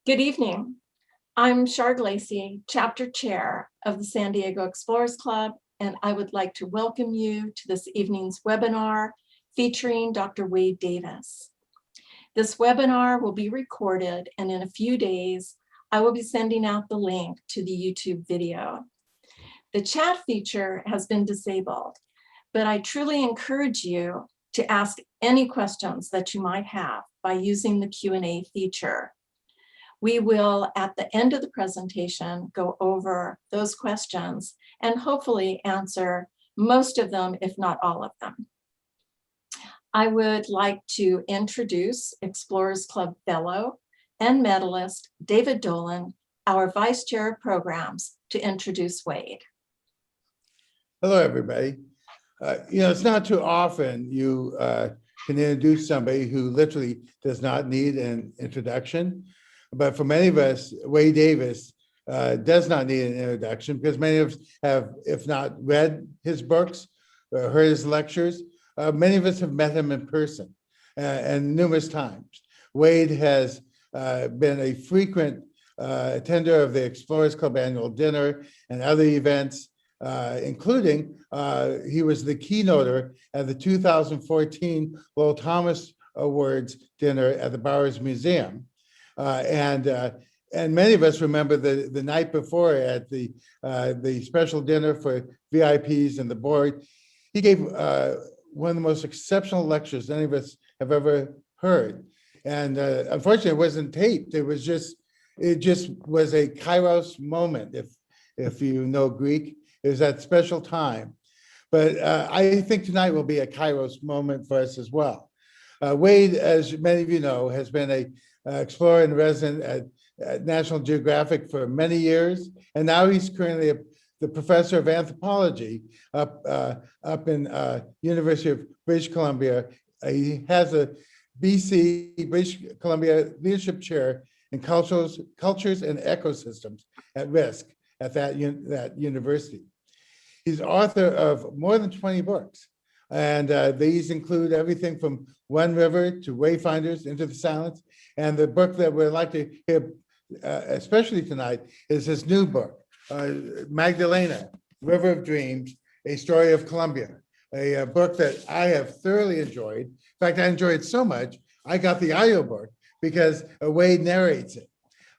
Good evening. I'm Char Glacy, Chapter Chair of the San Diego Explorers Club, and I would like to welcome you to this evening's webinar featuring Dr. Wade Davis. This webinar will be recorded, and in a few days, I will be sending out the link to the YouTube video. The chat feature has been disabled, but I truly encourage you to ask any questions that you might have by using the Q&A feature. We will, at the end of the presentation, go over those questions and hopefully answer most of them, if not all of them. I would like to introduce Explorers Club Fellow and medalist David Dolan, our Vice Chair of Programs, to introduce Wade. Hello, everybody. It's not too often you can introduce somebody who literally does not need an introduction. But for many of us, Wade Davis does not need an introduction because many of us have, if not read his books or heard his lectures, many of us have met him in person and numerous times. Wade has been a frequent attender of the Explorers Club annual dinner and other events, including he was the keynoter at the 2014 Lowell Thomas Awards dinner at the Bowers Museum. And many of us remember the night before at the special dinner for VIPs and the board. He gave one of the most exceptional lectures any of us have ever heard. And unfortunately, it wasn't taped. It just was a kairos moment, if you know Greek. It was that special time. But I think tonight will be a kairos moment for us as well. Wade, as many of you know, has been a explorer in resident at National Geographic for many years, and now he's currently the professor of anthropology up in University of British Columbia. He has a BC, British Columbia Leadership Chair in Cultures and Ecosystems at Risk at that university. He's author of more than 20 books, and these include everything from One River to Wayfinders into the Silence. And the book that we'd like to hear, especially tonight, is his new book, Magdalena, River of Dreams, A Story of Colombia, a book that I have thoroughly enjoyed. In fact, I enjoyed it so much, I got the audiobook because Wade narrates it.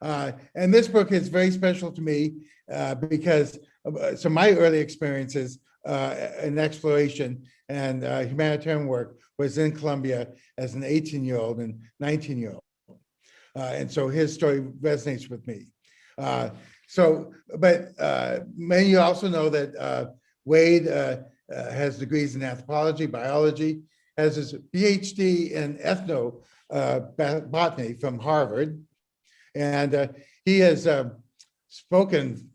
And this book is very special to me because some of my early experiences in exploration and humanitarian work was in Colombia as an 18-year-old and 19-year-old. And so his story resonates with me. But many of you also know that Wade has degrees in anthropology, biology, has his PhD in ethnobotany from Harvard. And he has spoken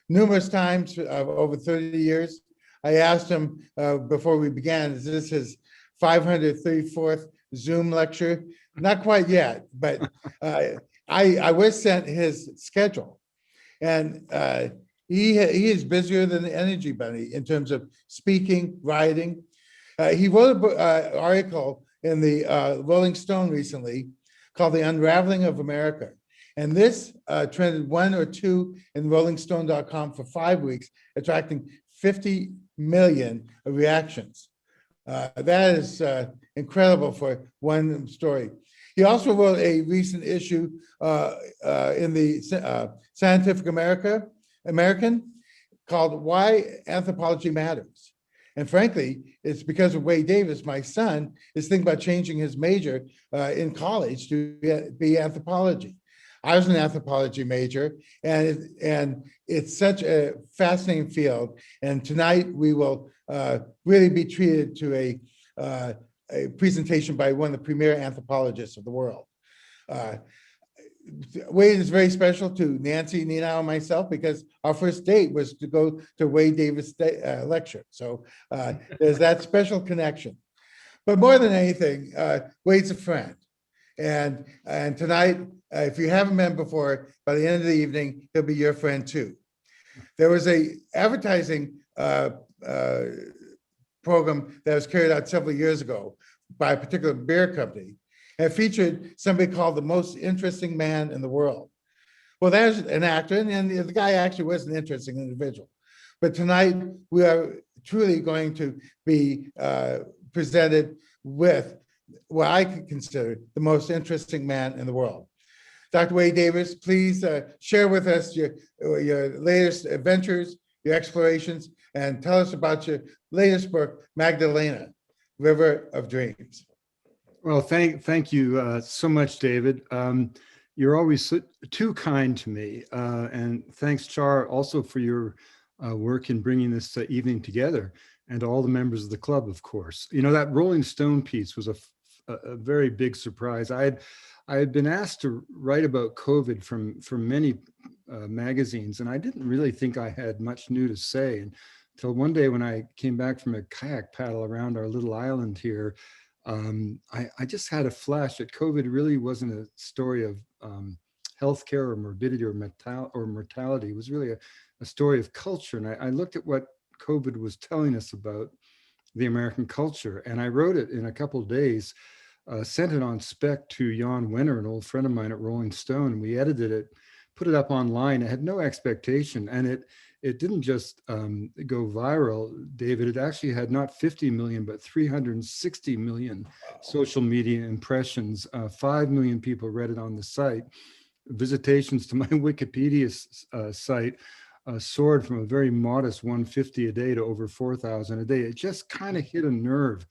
numerous times over 30 years. I asked him before we began, is this his 534th Zoom lecture? Not quite yet, but I was sent his schedule. And he is busier than the Energy Bunny in terms of speaking, writing. He wrote an article in the Rolling Stone recently called The Unraveling of America. And this trended 1 or 2 in rollingstone.com for 5 weeks, attracting 50 million reactions. That is incredible for one story. He also wrote a recent issue in the Scientific American called Why Anthropology Matters. And frankly, it's because of Wade Davis. My son is thinking about changing his major in college to be anthropology. I was an anthropology major, and it's such a fascinating field. And tonight we will really be treated to a presentation by one of the premier anthropologists of the world. Wade is very special to Nancy, Nina, and myself because our first date was to go to Wade Davis lecture. So there's that special connection. But more than anything, Wade's a friend. And tonight, if you haven't met him before, by the end of the evening, he'll be your friend too. There was a advertising program that was carried out several years ago by a particular beer company. have featured somebody called the most interesting man in the world. Well, there's an actor, and the guy actually was an interesting individual. But tonight, we are truly going to be presented with what I could consider the most interesting man in the world. Dr. Wade Davis, please share with us your latest adventures, your explorations, and tell us about your latest book, Magdalena, River of Dreams. Well, thank you so much, David. You're always too kind to me. And thanks, Char, also for your work in bringing this evening together, and all the members of the club, of course. You know, that Rolling Stone piece was a very big surprise. I had been asked to write about COVID from many magazines, and I didn't really think I had much new to say until one day when I came back from a kayak paddle around our little island here. I just had a flash that COVID really wasn't a story of healthcare or morbidity or mortality. It was really a story of culture. And I looked at what COVID was telling us about the American culture, and I wrote it in a couple of days, sent it on spec to Jan Wenner, an old friend of mine at Rolling Stone. We edited it, put it up online. I had no expectation, and it didn't just go viral, David. It actually had not 50 million, but 360 million social media impressions. 5 million people read it on the site. Visitations to my Wikipedia site soared from a very modest 150 a day to over 4,000 a day. It just kind of hit a nerve.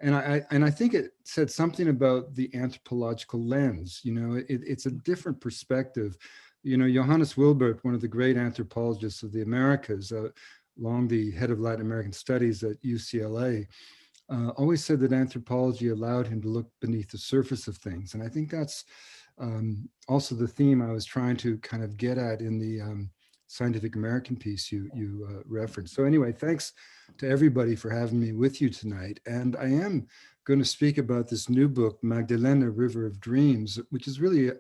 And I think it said something about the anthropological lens. You know, it's a different perspective. You know, Johannes Wilbert, one of the great anthropologists of the Americas, long the head of Latin American studies at UCLA, always said that anthropology allowed him to look beneath the surface of things. And I think that's also the theme I was trying to kind of get at in the Scientific American piece you referenced. So anyway, thanks to everybody for having me with you tonight. And I am going to speak about this new book, Magdalena, River of Dreams, which is really,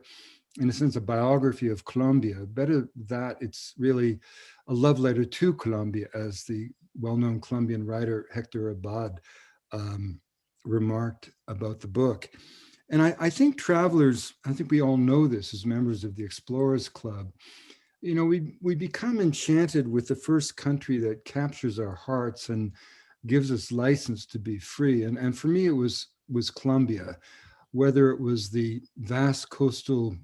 in a sense, a biography of Colombia. Better that it's really a love letter to Colombia, as the well-known Colombian writer Hector Abad remarked about the book. And I think travelers, I think we all know this as members of the Explorers Club, you know, we become enchanted with the first country that captures our hearts and gives us license to be free. And for me, it was Colombia, whether it was the vast coastal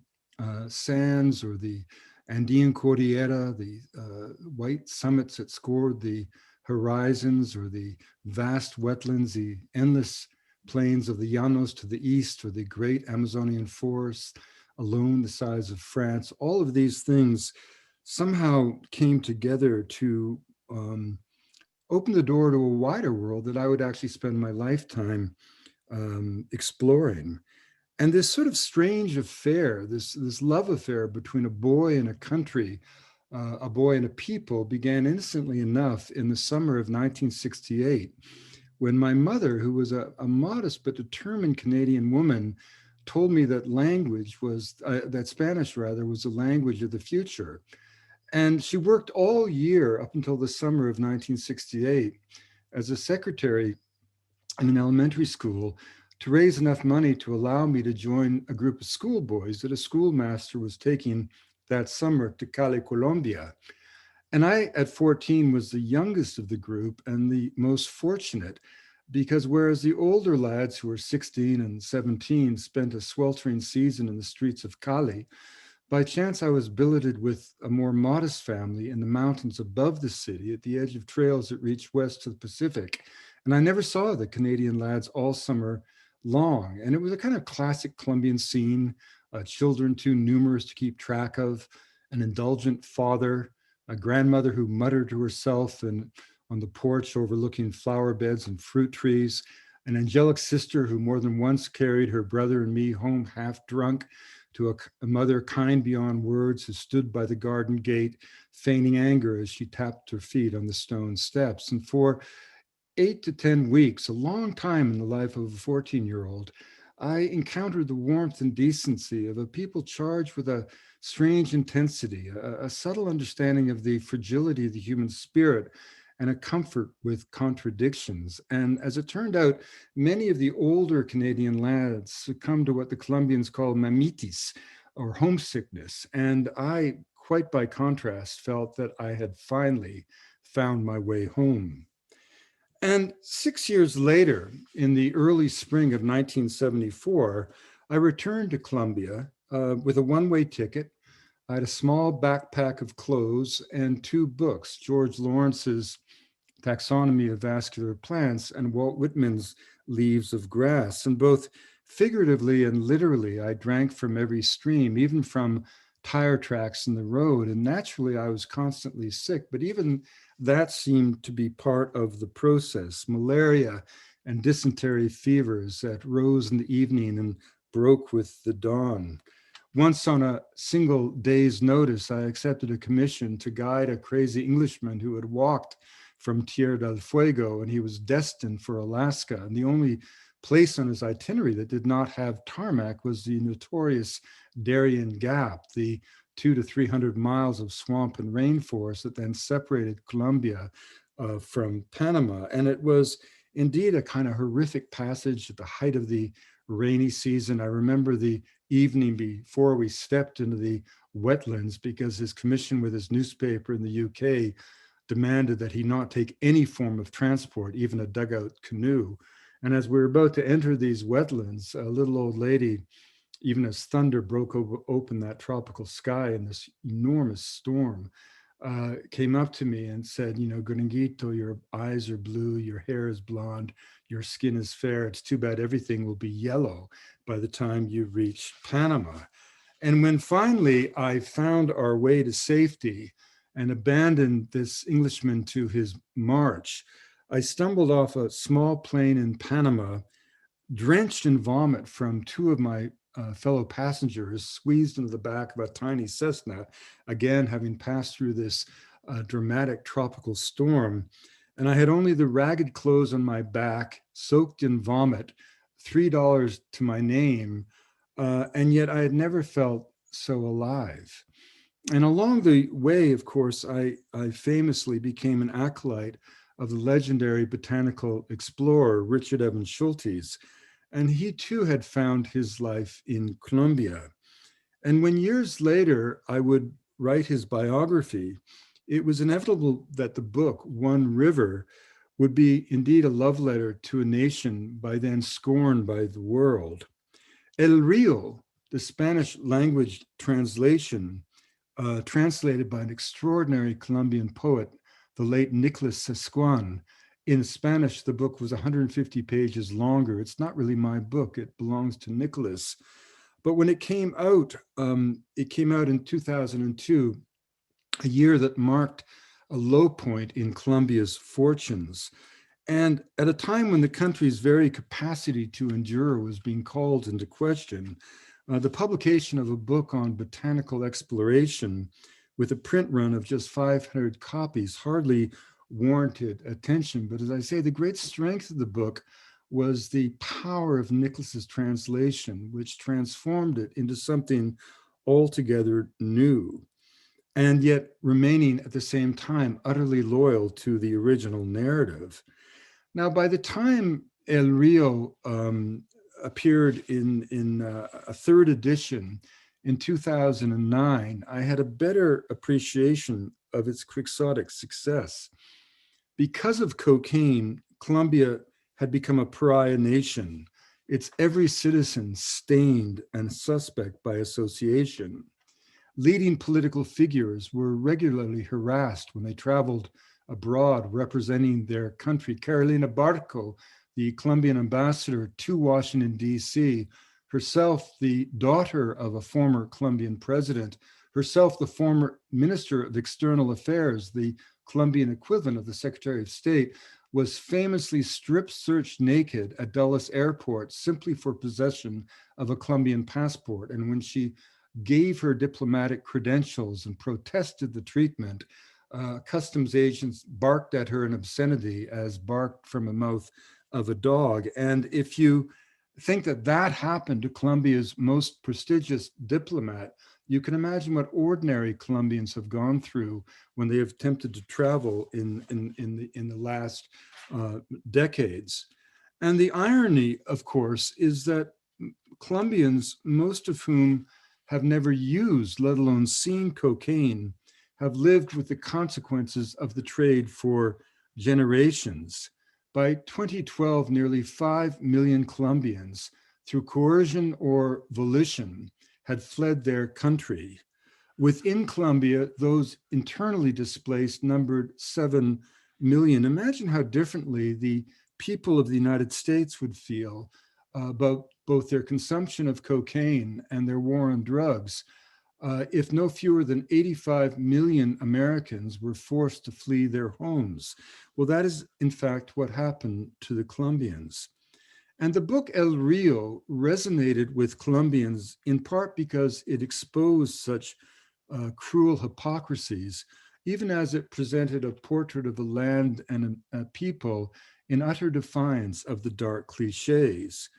sands or the Andean Cordillera, the white summits that scored the horizons, or the vast wetlands, the endless plains of the Llanos to the east, or the great Amazonian forests, alone the size of France. All of these things somehow came together to open the door to a wider world that I would actually spend my lifetime exploring. And this sort of strange affair, this love affair between a boy and a country, a boy and a people, began innocently enough in the summer of 1968, when my mother, who was a modest but determined Canadian woman, told me that language was, that Spanish rather, was the language of the future. And she worked all year up until the summer of 1968 as a secretary in an elementary school to raise enough money to allow me to join a group of schoolboys that a schoolmaster was taking that summer to Cali, Colombia. And I, at 14, was the youngest of the group and the most fortunate, because whereas the older lads who were 16 and 17 spent a sweltering season in the streets of Cali, by chance I was billeted with a more modest family in the mountains above the city at the edge of trails that reached west to the Pacific. And I never saw the Canadian lads all summer long. And it was a kind of classic Colombian scene, children too numerous to keep track of, an indulgent father, a grandmother who muttered to herself and on the porch overlooking flower beds and fruit trees, an angelic sister who more than once carried her brother and me home half drunk, to a mother kind beyond words who stood by the garden gate, feigning anger as she tapped her feet on the stone steps. And for 8 to 10 weeks, a long time in the life of a 14-year-old, I encountered the warmth and decency of a people charged with a strange intensity, a subtle understanding of the fragility of the human spirit, and a comfort with contradictions. And as it turned out, many of the older Canadian lads succumbed to what the Colombians call mamitis, or homesickness. And I, quite by contrast, felt that I had finally found my way home. And 6 years later, in the early spring of 1974, I returned to Colombia with a one-way ticket. I had a small backpack of clothes and 2 books, George Lawrence's Taxonomy of Vascular Plants and Walt Whitman's Leaves of Grass. And both figuratively and literally, I drank from every stream, even from tire tracks in the road. And naturally, I was constantly sick, but even that seemed to be part of the process. Malaria and dysentery fevers that rose in the evening and broke with the dawn. Once on a single day's notice, I accepted a commission to guide a crazy Englishman who had walked from Tierra del Fuego, and he was destined for Alaska. And the only place on his itinerary that did not have tarmac was the notorious Darien Gap, the 200 to 300 miles of swamp and rainforest that then separated Colombia from Panama. And it was indeed a kind of horrific passage at the height of the rainy season. I remember the evening before we stepped into the wetlands because his commission with his newspaper in the UK demanded that he not take any form of transport, even a dugout canoe. And as we were about to enter these wetlands, a little old lady, even as thunder broke open that tropical sky in this enormous storm, came up to me and said, you know, Gringuito, your eyes are blue, your hair is blonde, your skin is fair. It's too bad everything will be yellow by the time you reach Panama. And when finally I found our way to safety and abandoned this Englishman to his march, I stumbled off a small plane in Panama, drenched in vomit from 2 of my fellow passengers, squeezed into the back of a tiny Cessna, again, having passed through this dramatic tropical storm. And I had only the ragged clothes on my back, soaked in vomit, $3 to my name, and yet I had never felt so alive. And along the way, of course, I famously became an acolyte of the legendary botanical explorer, Richard Evans Schultes. And he too had found his life in Colombia. And when years later I would write his biography, it was inevitable that the book, One River, would be indeed a love letter to a nation by then scorned by the world. El Rio, the Spanish language translation, translated by an extraordinary Colombian poet, the late Nicolas Sescuan. In Spanish, the book was 150 pages longer. It's not really my book. It belongs to Nicolas. But when it came out in 2002, a year that marked a low point in Colombia's fortunes. And at a time when the country's very capacity to endure was being called into question, the publication of a book on botanical exploration with a print run of just 500 copies hardly warranted attention. But as I say, the great strength of the book was the power of Nicholas's translation, which transformed it into something altogether new, and yet remaining at the same time utterly loyal to the original narrative. Now, by the time El Rio appeared in a 3rd edition in 2009, I had a better appreciation of its quixotic success. Because of cocaine, Colombia had become a pariah nation, its every citizen stained and suspect by association. Leading political figures were regularly harassed when they traveled abroad representing their country. Carolina Barco, the Colombian ambassador to Washington, D.C., herself the daughter of a former Colombian president, herself the former Minister of External Affairs, the Colombian equivalent of the Secretary of State, was famously strip searched naked at Dulles Airport simply for possession of a Colombian passport. And when she gave her diplomatic credentials and protested the treatment, customs agents barked at her in obscenity as barked from the mouth of a dog. And if you think that that happened to Colombia's most prestigious diplomat, you can imagine what ordinary Colombians have gone through when they have attempted to travel in the last decades. And the irony, of course, is that Colombians, most of whom have never used, let alone seen cocaine, have lived with the consequences of the trade for generations. By 2012, nearly 5 million Colombians, through coercion or volition, had fled their country. Within Colombia, those internally displaced numbered 7 million. Imagine how differently the people of the United States would feel about both their consumption of cocaine and their war on drugs if no fewer than 85 million Americans were forced to flee their homes. Well, that is in fact what happened to the Colombians. And the book El Rio resonated with Colombians in part because it exposed such cruel hypocrisies, even as it presented a portrait of a land and a people in utter defiance of the dark cliches.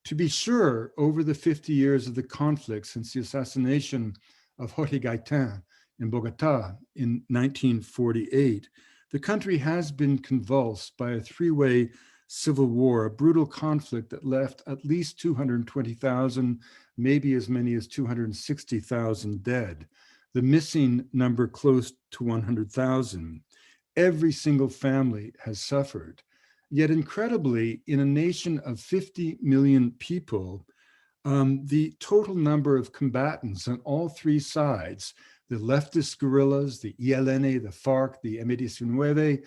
To be sure, over the 50 years of the conflict since the assassination of Jorge Gaitan in Bogota in 1948, the country has been convulsed by a three-way civil war, a brutal conflict that left at least 220,000, maybe as many as 260,000 dead. The missing number close to 100,000. Every single family has suffered. Yet incredibly, in a nation of 50 million people, the total number of combatants on all three sides, the leftist guerrillas, the ELN, the FARC, the M19,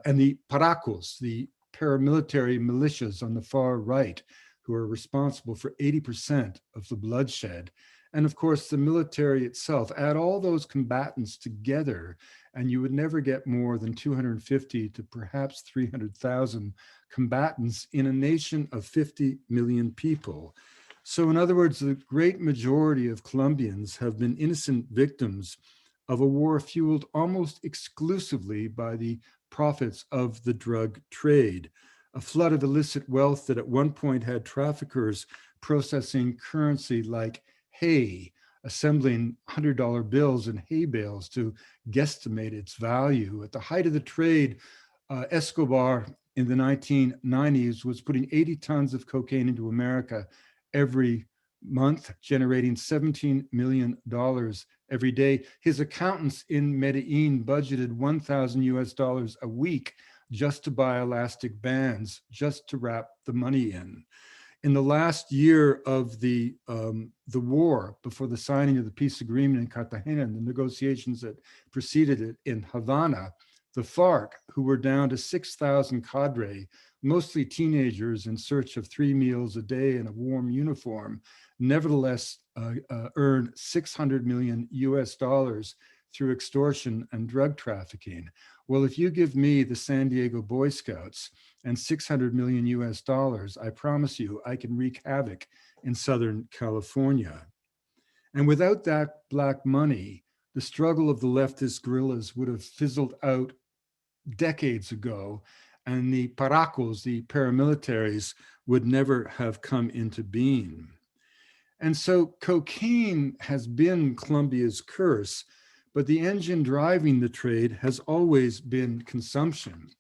and the Paracos, the paramilitary militias on the far right, who are responsible for 80% of the bloodshed. And of course, the military itself. Add all those combatants together, and you would never get more than 250 to perhaps 300,000 combatants in a nation of 50 million people. So in other words, the great majority of Colombians have been innocent victims of a war fueled almost exclusively by the profits of the drug trade, a flood of illicit wealth that at one point had traffickers processing currency like hay, assembling $100 bills and hay bales to guesstimate its value. At the height of the trade, Escobar in the 1990s was putting 80 tons of cocaine into America every month, generating $17 million every day. His accountants in Medellin budgeted $1,000 a week just to buy elastic bands, just to wrap the money in. In the last year of the war, before the signing of the peace agreement in Cartagena and the negotiations that preceded it in Havana, the FARC, who were down to 6,000 cadre, mostly teenagers in search of 3 meals a day and a warm uniform, nevertheless earned $600 million through extortion and drug trafficking. Well, if you give me the San Diego Boy Scouts and $600 million, I promise you I can wreak havoc in Southern California. And without that black money, the struggle of the leftist guerrillas would have fizzled out decades ago, and the Paracos, the paramilitaries, would never have come into being. And so cocaine has been Colombia's curse, but the engine driving the trade has always been consumption.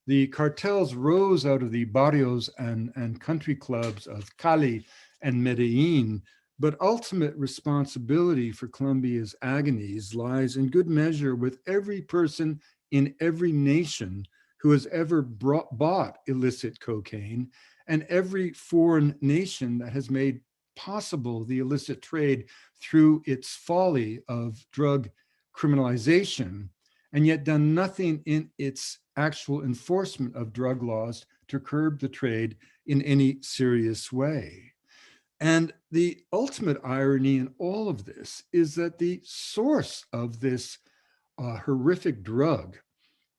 The cartels rose out of the barrios and country clubs of Cali and Medellin, but ultimate responsibility for Colombia's agonies lies in good measure with every person in every nation who has ever bought illicit cocaine, and every foreign nation that has made possible the illicit trade through its folly of drug criminalization, and yet done nothing in its actual enforcement of drug laws to curb the trade in any serious way. And the ultimate irony in all of this is that the source of this horrific drug,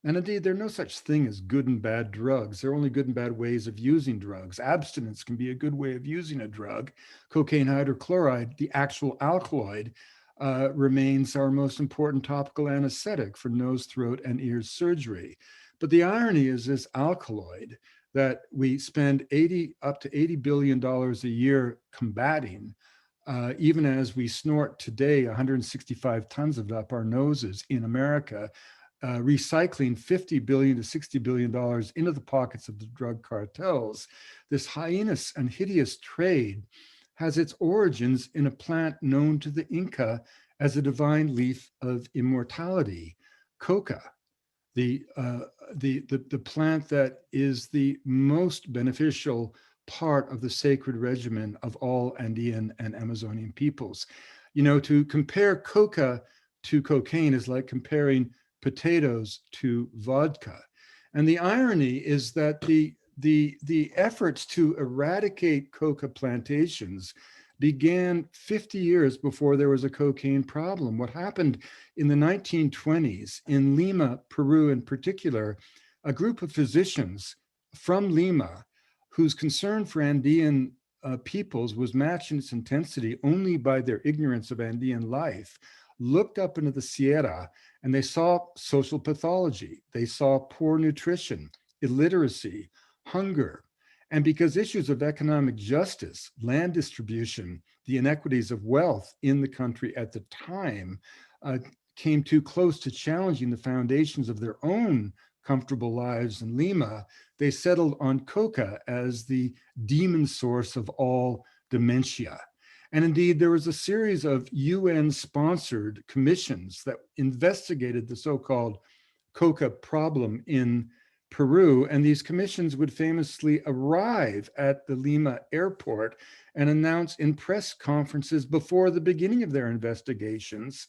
and indeed, there are no such thing as good and bad drugs. There are only good and bad ways of using drugs. Abstinence can be a good way of using a drug. Cocaine hydrochloride, the actual alkaloid, remains our most important topical anesthetic for nose, throat, and ear surgery. But the irony is this alkaloid that we spend up to $80 billion a year combating even as we snort today 165 tons of it up our noses in America, recycling $50 billion to $60 billion into the pockets of the drug cartels. This heinous and hideous trade has its origins in a plant known to the Inca as a divine leaf of immortality, coca, the plant that is the most beneficial part of the sacred regimen of all Andean and Amazonian peoples. You know, to compare coca to cocaine is like comparing potatoes to vodka. And the irony is that the efforts to eradicate coca plantations began 50 years before there was a cocaine problem. What happened in the 1920s in Lima, Peru in particular, a group of physicians from Lima whose concern for Andean peoples was matched in its intensity only by their ignorance of Andean life, looked up into the Sierra and they saw social pathology. They saw poor nutrition, illiteracy, hunger. And because issues of economic justice, land distribution, the inequities of wealth in the country at the time came too close to challenging the foundations of their own comfortable lives in Lima, they settled on coca as the demon source of all dementia. And indeed, there was a series of UN-sponsored commissions that investigated the so-called coca problem in Peru, and these commissions would famously arrive at the Lima airport and announce in press conferences before the beginning of their investigations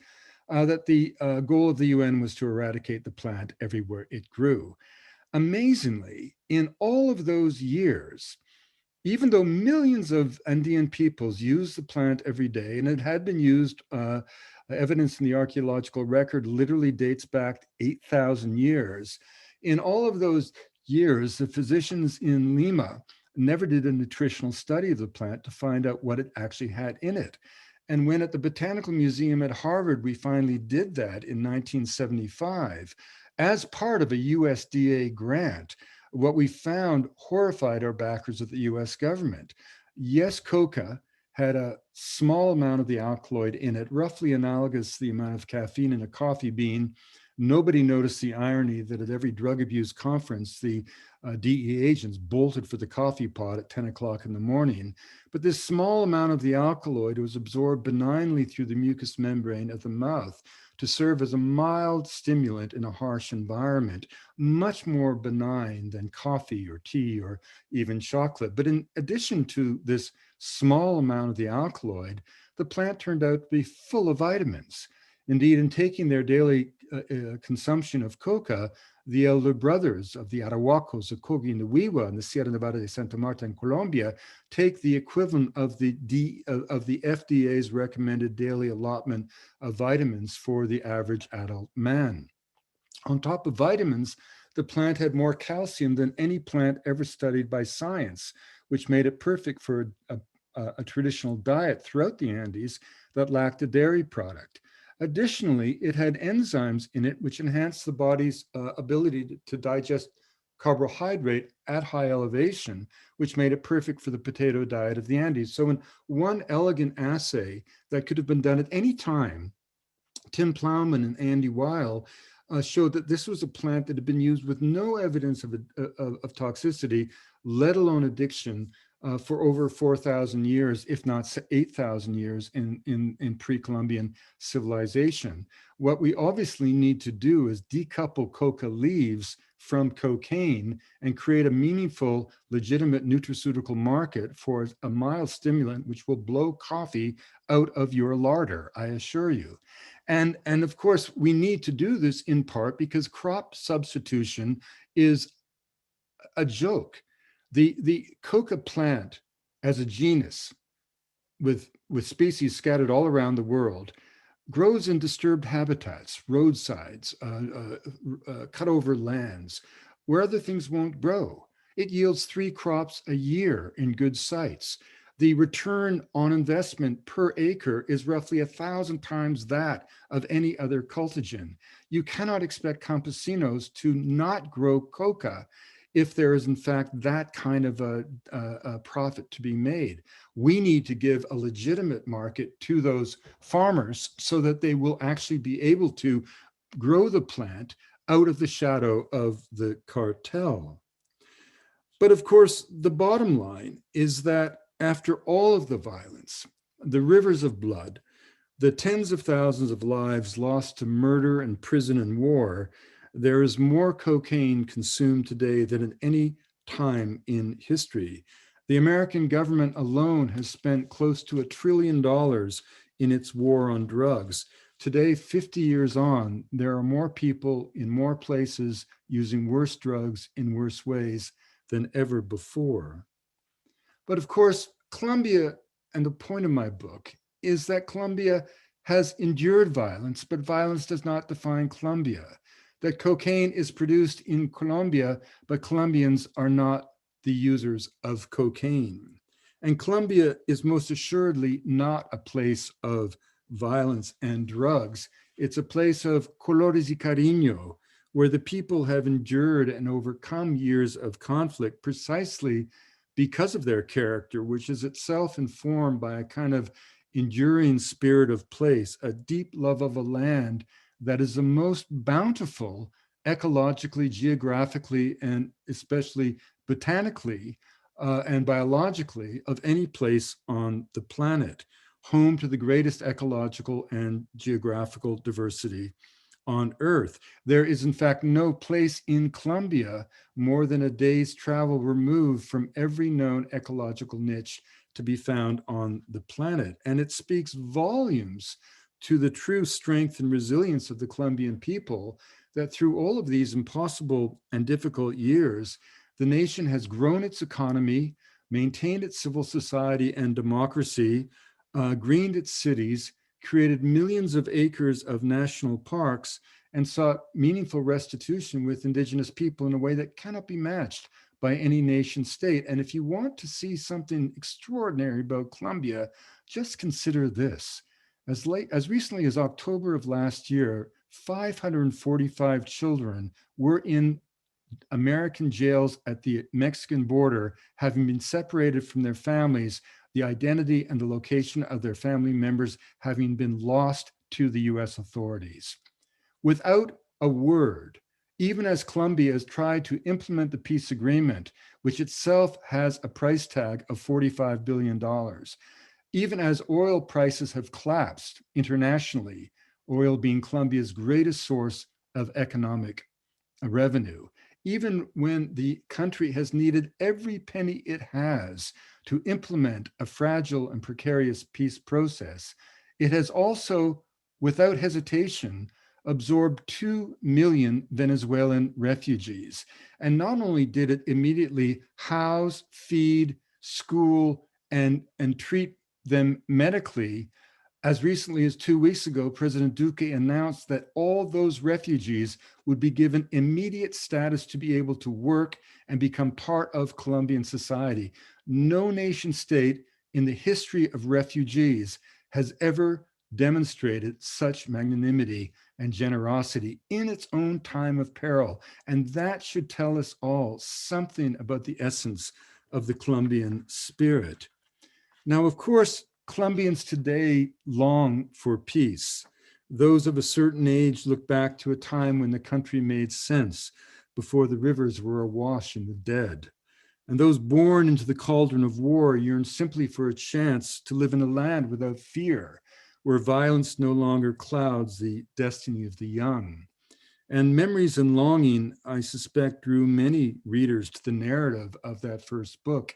that the goal of the UN was to eradicate the plant everywhere it grew. Amazingly, in all of those years, even though millions of Andean peoples use the plant every day, and it had been used, evidence in the archaeological record literally dates back 8,000 years. In all of those years, the physicians in Lima never did a nutritional study of the plant to find out what it actually had in it. And when at the Botanical Museum at Harvard, we finally did that in 1975, as part of a USDA grant, what we found horrified our backers at the US government. Yes, coca had a small amount of the alkaloid in it, roughly analogous to the amount of caffeine in a coffee bean. Nobody noticed the irony that at every drug abuse conference, the DEA agents bolted for the coffee pot at 10 o'clock in the morning. But this small amount of the alkaloid was absorbed benignly through the mucous membrane of the mouth to serve as a mild stimulant in a harsh environment, much more benign than coffee or tea or even chocolate. But in addition to this small amount of the alkaloid, the plant turned out to be full of vitamins. Indeed, in taking their daily consumption of coca, the elder brothers of the Arahuacos, the Cogi and the Wiwa in the Sierra Nevada de Santa Marta in Colombia take the equivalent of the FDA's recommended daily allotment of vitamins for the average adult man. On top of vitamins, the plant had more calcium than any plant ever studied by science, which made it perfect for a traditional diet throughout the Andes that lacked a dairy product. Additionally, it had enzymes in it which enhanced the body's ability to digest carbohydrate at high elevation, which made it perfect for the potato diet of the Andes. So in one elegant assay that could have been done at any time, Tim Plowman and Andy Weil showed that this was a plant that had been used with no evidence of toxicity, let alone addiction, for over 4,000 years, if not 8,000 years in pre-Columbian civilization. What we obviously need to do is decouple coca leaves from cocaine and create a meaningful, legitimate nutraceutical market for a mild stimulant which will blow coffee out of your larder, I assure you. And of course, we need to do this in part because crop substitution is a joke. The coca plant as a genus with species scattered all around the world grows in disturbed habitats, roadsides, cut over lands, where other things won't grow. It yields 3 crops a year in good sites. The return on investment per acre is roughly 1,000 times that of any other cultigen. You cannot expect campesinos to not grow coca if there is in fact that kind of a profit to be made. We need to give a legitimate market to those farmers so that they will actually be able to grow the plant out of the shadow of the cartel. But of course, the bottom line is that after all of the violence, the rivers of blood, the tens of thousands of lives lost to murder and prison and war, there is more cocaine consumed today than at any time in history. The American government alone has spent close to $1 trillion in its war on drugs. Today, 50 years on, there are more people in more places using worse drugs in worse ways than ever before. But of course, Colombia, and the point of my book, is that Colombia has endured violence, but violence does not define Colombia. That cocaine is produced in Colombia, but Colombians are not the users of cocaine. And Colombia is most assuredly not a place of violence and drugs. It's a place of colores y cariño, where the people have endured and overcome years of conflict precisely because of their character, which is itself informed by a kind of enduring spirit of place, a deep love of a land that is the most bountiful ecologically, geographically, and especially botanically and biologically of any place on the planet, home to the greatest ecological and geographical diversity on Earth. There is in fact no place in Colombia more than a day's travel removed from every known ecological niche to be found on the planet. And it speaks volumes to the true strength and resilience of the Colombian people that through all of these impossible and difficult years, the nation has grown its economy, maintained its civil society and democracy, greened its cities, created millions of acres of national parks, and sought meaningful restitution with indigenous people in a way that cannot be matched by any nation state. And if you want to see something extraordinary about Colombia, just consider this. As recently as October of last year, 545 children were in American jails at the Mexican border, having been separated from their families, the identity and the location of their family members having been lost to the US authorities. Without a word, even as Colombia has tried to implement the peace agreement, which itself has a price tag of $45 billion, even as oil prices have collapsed internationally, oil being Colombia's greatest source of economic revenue, even when the country has needed every penny it has to implement a fragile and precarious peace process, it has also, without hesitation, absorbed 2 million Venezuelan refugees. And not only did it immediately house, feed, school, and treat them medically, as recently as 2 weeks ago, President Duque announced that all those refugees would be given immediate status to be able to work and become part of Colombian society. No nation state in the history of refugees has ever demonstrated such magnanimity and generosity in its own time of peril. And that should tell us all something about the essence of the Colombian spirit. Now, of course, Colombians today long for peace. Those of a certain age look back to a time when the country made sense, before the rivers were awash in the dead. And those born into the cauldron of war yearn simply for a chance to live in a land without fear, where violence no longer clouds the destiny of the young. And Memories and Longing, I suspect, drew many readers to the narrative of that first book,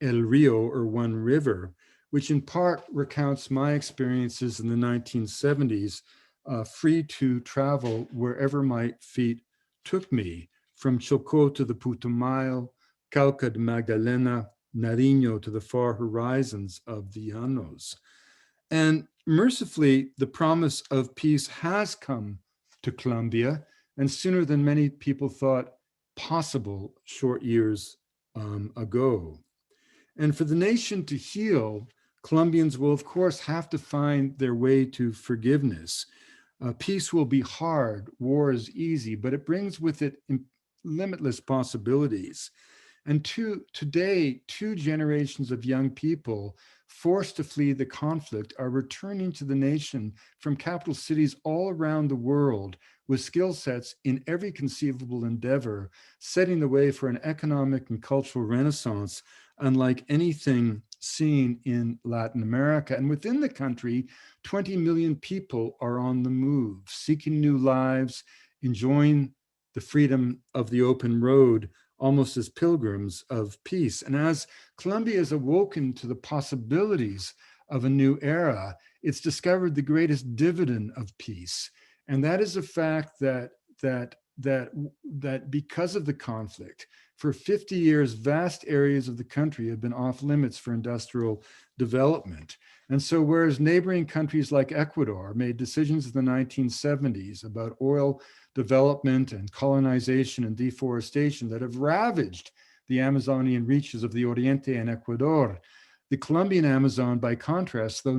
El Rio, or One River, which in part recounts my experiences in the 1970s, free to travel wherever my feet took me, from Chocó to the Putumayo, Cauca to Magdalena, Nariño to the far horizons of the Llanos. And mercifully, the promise of peace has come to Colombia, and sooner than many people thought possible short years ago. And for the nation to heal, Colombians will, of course, have to find their way to forgiveness. Peace will be hard, war is easy, but it brings with it limitless possibilities. And today, 2 generations of young people forced to flee the conflict are returning to the nation from capital cities all around the world with skill sets in every conceivable endeavor, setting the way for an economic and cultural renaissance unlike anything seen in Latin America. And within the country, 20 million people are on the move, seeking new lives, enjoying the freedom of the open road, almost as pilgrims of peace. And as Colombia has awoken to the possibilities of a new era, it's discovered the greatest dividend of peace. And that is the fact that because of the conflict, for 50 years, vast areas of the country have been off limits for industrial development. And so whereas neighboring countries like Ecuador made decisions in the 1970s about oil development and colonization and deforestation that have ravaged the Amazonian reaches of the Oriente and Ecuador, the Colombian Amazon, by contrast, though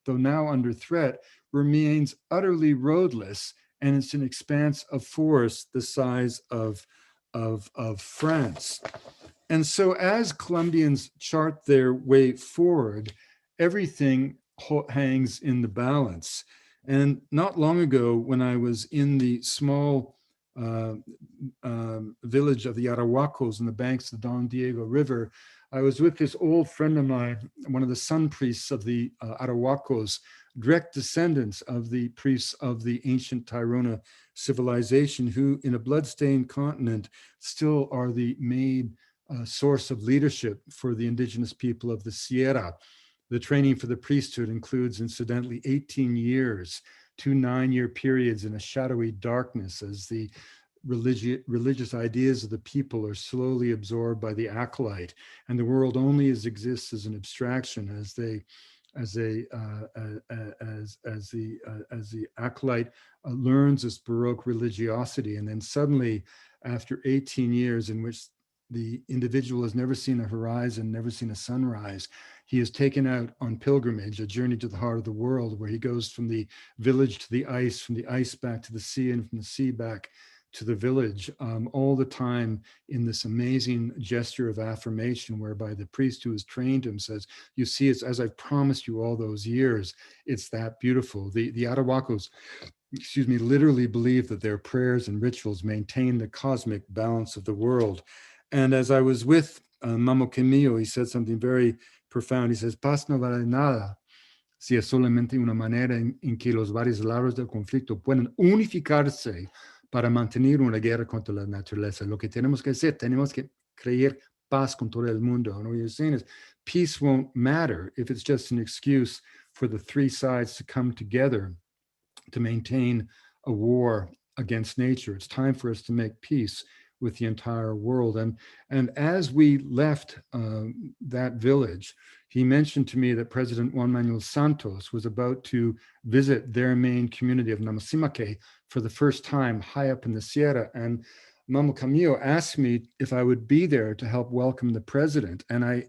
now under threat, remains utterly roadless, and it's an expanse of forest the size of France. And so as Colombians chart their way forward, everything hangs in the balance. And not long ago, when I was in the small village of the Arahuacos on the banks of the Don Diego River, I was with this old friend of mine, one of the sun priests of the Arahuacos, direct descendants of the priests of the ancient Tairona civilization, who in a bloodstained continent still are the main source of leadership for the indigenous people of the Sierra. The training for the priesthood includes, incidentally, 18 years, 2 9-year periods in a shadowy darkness as the religious ideas of the people are slowly absorbed by the acolyte, and the world only exists as an abstraction as the acolyte learns this Baroque religiosity. And then suddenly, after 18 years in which the individual has never seen a horizon, never seen a sunrise, he is taken out on pilgrimage, a journey to the heart of the world, where he goes from the village to the ice, from the ice back to the sea, and from the sea back to the village, all the time in this amazing gesture of affirmation, whereby the priest who has trained him says, you see, it's as I've promised you all those years. It's that beautiful. The Arahuacos, literally believe that their prayers and rituals maintain the cosmic balance of the world. And as I was with Mamo Camillo, he said something very profound. He says, paz no vale nada si es solamente una manera en que los varios lados del conflicto pueden unificarse para mantener una guerra contra la naturaleza. Lo que tenemos que hacer, tenemos que crear paz con todo el mundo. And what you're saying is peace won't matter if it's just an excuse for the 3 sides to come together to maintain a war against nature. It's time for us to make peace with the entire world. And as we left that village, he mentioned to me that President Juan Manuel Santos was about to visit their main community of Namasimake for the first time high up in the Sierra. And Mamo Camillo asked me if I would be there to help welcome the president. And I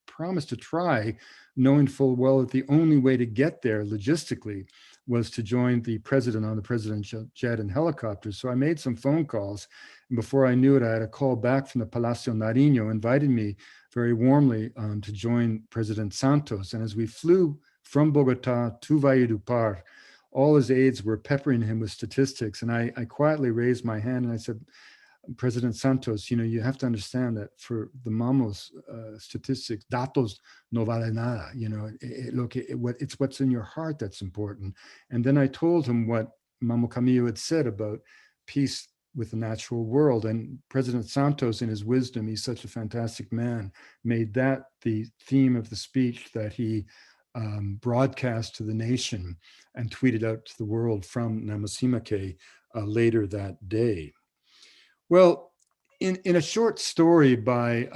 promised to try, knowing full well that the only way to get there logistically was to join the president on the presidential jet and helicopters. So I made some phone calls, and before I knew it, I had a call back from the Palacio Nariño, invited me very warmly to join President Santos. And as we flew from Bogota to Valledupar, all his aides were peppering him with statistics. And I quietly raised my hand and I said, President Santos, you have to understand that for the Mamos statistics, datos no vale nada. It's what's in your heart that's important. And then I told him what Mamo Camillo had said about peace with the natural world. And President Santos, in his wisdom, he's such a fantastic man, made that the theme of the speech that he broadcast to the nation and tweeted out to the world from Namasimake later that day. Well, in a short story by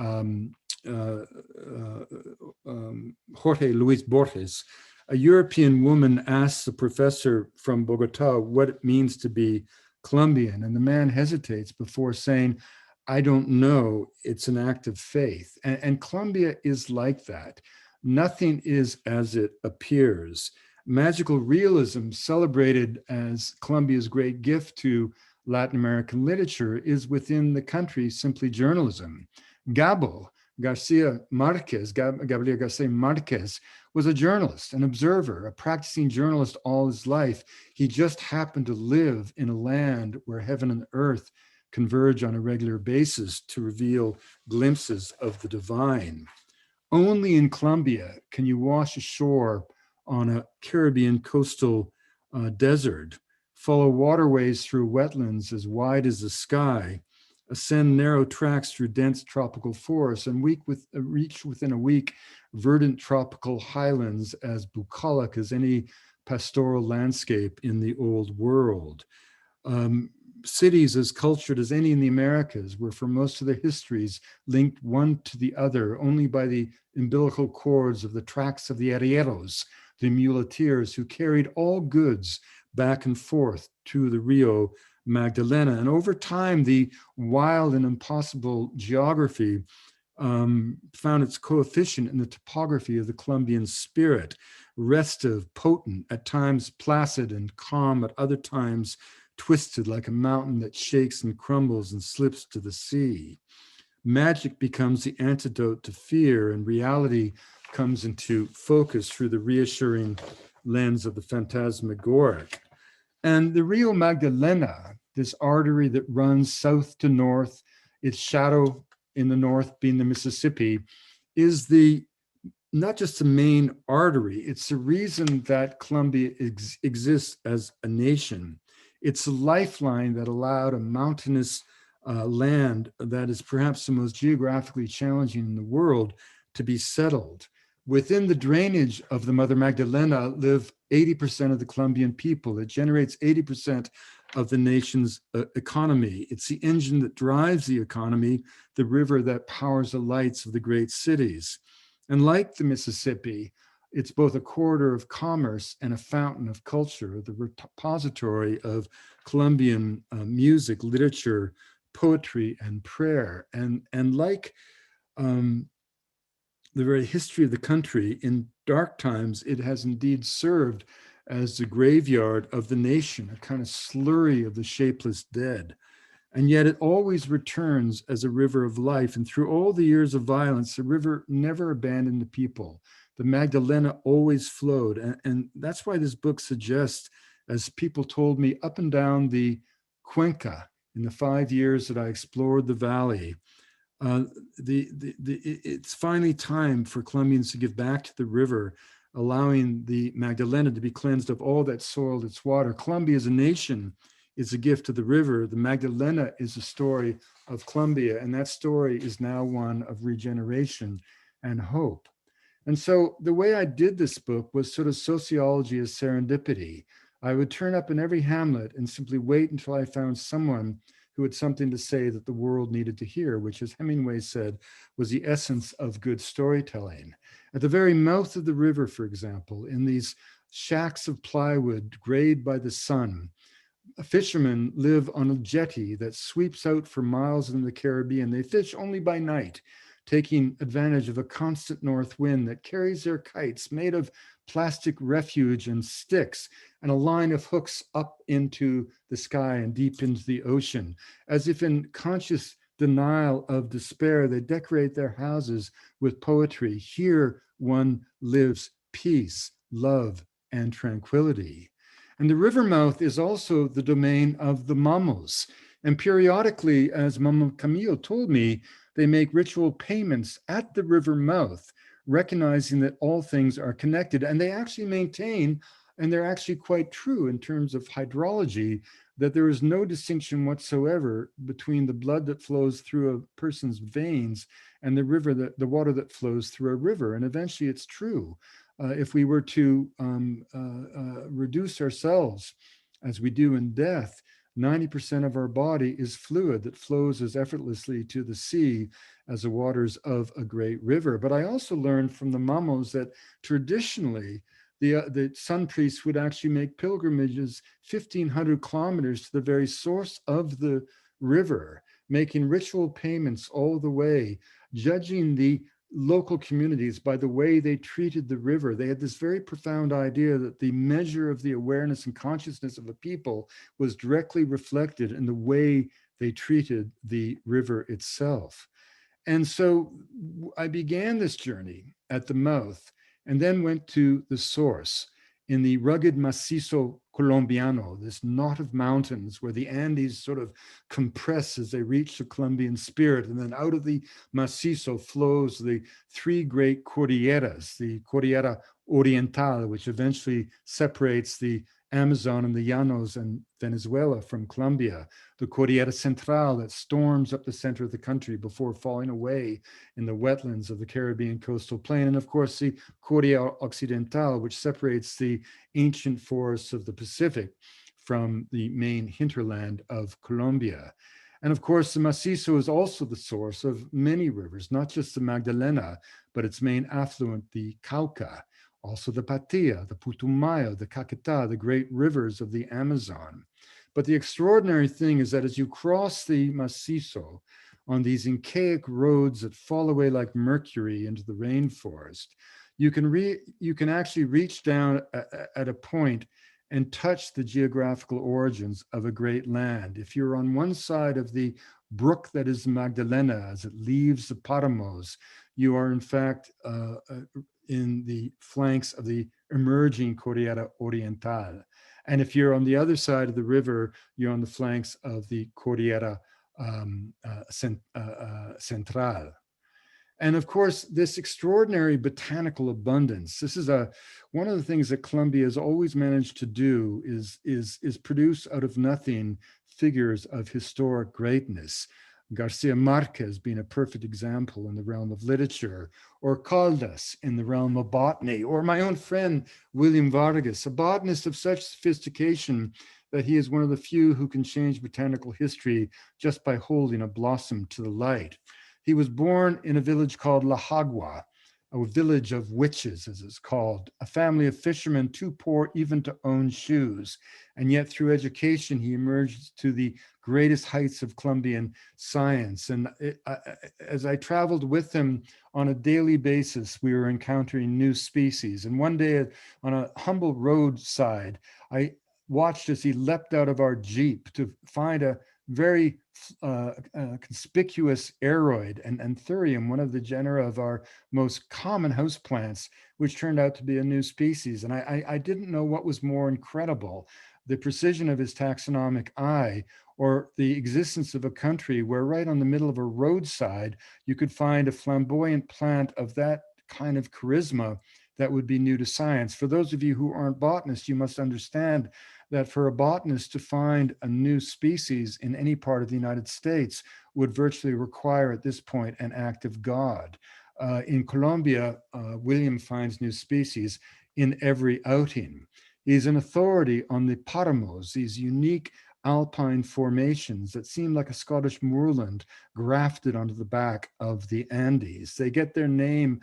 Jorge Luis Borges, a European woman asks a professor from Bogota what it means to be Colombian, and the man hesitates before saying, I don't know, it's an act of faith. And Colombia is like that. Nothing is as it appears. Magical realism, celebrated as Colombia's great gift to Latin American literature is within the country simply journalism. Gabriel Garcia Marquez was a journalist, an observer, a practicing journalist all his life. He just happened to live in a land where heaven and earth converge on a regular basis to reveal glimpses of the divine. Only in Colombia can you wash ashore on a Caribbean coastal desert, follow waterways through wetlands as wide as the sky, ascend narrow tracks through dense tropical forests, and reach within a week verdant tropical highlands as bucolic as any pastoral landscape in the old world. Cities as cultured as any in the Americas were for most of their histories linked one to the other only by the umbilical cords of the tracks of the arrieros, the muleteers who carried all goods back and forth to the Rio Magdalena. And over time, the wild and impossible geography found its coefficient in the topography of the Colombian spirit, restive, potent, at times placid and calm, at other times twisted like a mountain that shakes and crumbles and slips to the sea. Magic becomes the antidote to fear, and reality comes into focus through the reassuring lens of the phantasmagoric. And the Rio Magdalena, this artery that runs south to north, its shadow in the north being the Mississippi, is not just the main artery, it's the reason that Colombia exists as a nation. It's a lifeline that allowed a mountainous land that is perhaps the most geographically challenging in the world to be settled. Within the drainage of the Mother Magdalena live 80% of the Colombian people. It generates 80% of the nation's economy. It's the engine that drives the economy, the river that powers the lights of the great cities. And like the Mississippi, it's both a corridor of commerce and a fountain of culture, the repository of Colombian music, literature, poetry, and prayer. And like the very history of the country, in dark times, it has indeed served as the graveyard of the nation, a kind of slurry of the shapeless dead. And yet it always returns as a river of life. And through all the years of violence, the river never abandoned the people. The Magdalena always flowed. And that's why this book suggests, as people told me up and down the Cuenca in the 5 years that I explored the valley, it's finally time for Colombians to give back to the river, allowing the Magdalena to be cleansed of all that soiled its water. Colombia as a nation is a gift to the river. The Magdalena is a story of Colombia, and that story is now one of regeneration and hope. And so the way I did this book was sort of sociology as serendipity. I would turn up in every hamlet and simply wait until I found someone who had something to say that the world needed to hear, which, as Hemingway said, was the essence of good storytelling. At the very mouth of the river, for example, in these shacks of plywood grayed by the sun, fishermen live on a jetty that sweeps out for miles in the Caribbean. They fish only by night, taking advantage of a constant north wind that carries their kites made of plastic refuge and sticks and a line of hooks up into the sky and deep into the ocean. As if in conscious denial of despair, they decorate their houses with poetry. Here one lives peace, love, and tranquility. And the river mouth is also the domain of the mamos. And periodically, as Mama Camille told me, they make ritual payments at the river mouth, recognizing that all things are connected. And they actually maintain, and they're actually quite true in terms of hydrology, that there is no distinction whatsoever between the blood that flows through a person's veins and the river, the water that flows through a river. And eventually it's true. If we were to reduce ourselves, as we do in death, 90% of our body is fluid that flows as effortlessly to the sea as the waters of a great river. But I also learned from the mamos that traditionally, the sun priests would actually make pilgrimages 1,500 kilometers to the very source of the river, making ritual payments all the way, judging the local communities by the way they treated the river. They had this very profound idea that the measure of the awareness and consciousness of a people was directly reflected in the way they treated the river itself. And so I began this journey at the mouth and then went to the source in the rugged Macizo Colombiano, this knot of mountains where the Andes sort of compress as they reach the Colombian spirit. And then out of the Macizo flows the three great cordilleras, the Cordillera Oriental, which eventually separates the Amazon and the Llanos and Venezuela from Colombia, the Cordillera Central that storms up the center of the country before falling away in the wetlands of the Caribbean coastal plain, and of course the Cordillera Occidental, which separates the ancient forests of the Pacific from the main hinterland of Colombia. And of course, the Macizo is also the source of many rivers, not just the Magdalena, but its main affluent, the Cauca, also the Patia, the Putumayo, the Caquetá, the great rivers of the Amazon. But the extraordinary thing is that as you cross the Macizo on these Incaic roads that fall away like mercury into the rainforest, you can actually reach down at a point and touch the geographical origins of a great land. If you're on one side of the brook that is Magdalena as it leaves the Paramos, you are in fact in the flanks of the emerging Cordillera Oriental. And if you're on the other side of the river, you're on the flanks of the Cordillera Central. And of course, this extraordinary botanical abundance, this is one of the things that Colombia has always managed to do is produce out of nothing figures of historic greatness. Garcia Marquez being a perfect example in the realm of literature, or Caldas in the realm of botany, or my own friend, William Vargas, a botanist of such sophistication that he is one of the few who can change botanical history just by holding a blossom to the light. He was born in a village called La Jagua, a village of witches, as it's called, a family of fishermen too poor even to own shoes. And yet through education, he emerged to the greatest heights of Colombian science. And as I traveled with him on a daily basis, we were encountering new species. And one day on a humble roadside, I watched as he leapt out of our Jeep to find a very conspicuous aroid and anthurium, one of the genera of our most common houseplants, which turned out to be a new species. And I didn't know what was more incredible, the precision of his taxonomic eye, or the existence of a country where right on the middle of a roadside, you could find a flamboyant plant of that kind of charisma that would be new to science. For those of you who aren't botanists, you must understand that for a botanist to find a new species in any part of the United States would virtually require at this point an act of God. In Colombia, William finds new species in every outing. He's an authority on the Paramos, these unique alpine formations that seem like a Scottish moorland grafted onto the back of the Andes. They get their name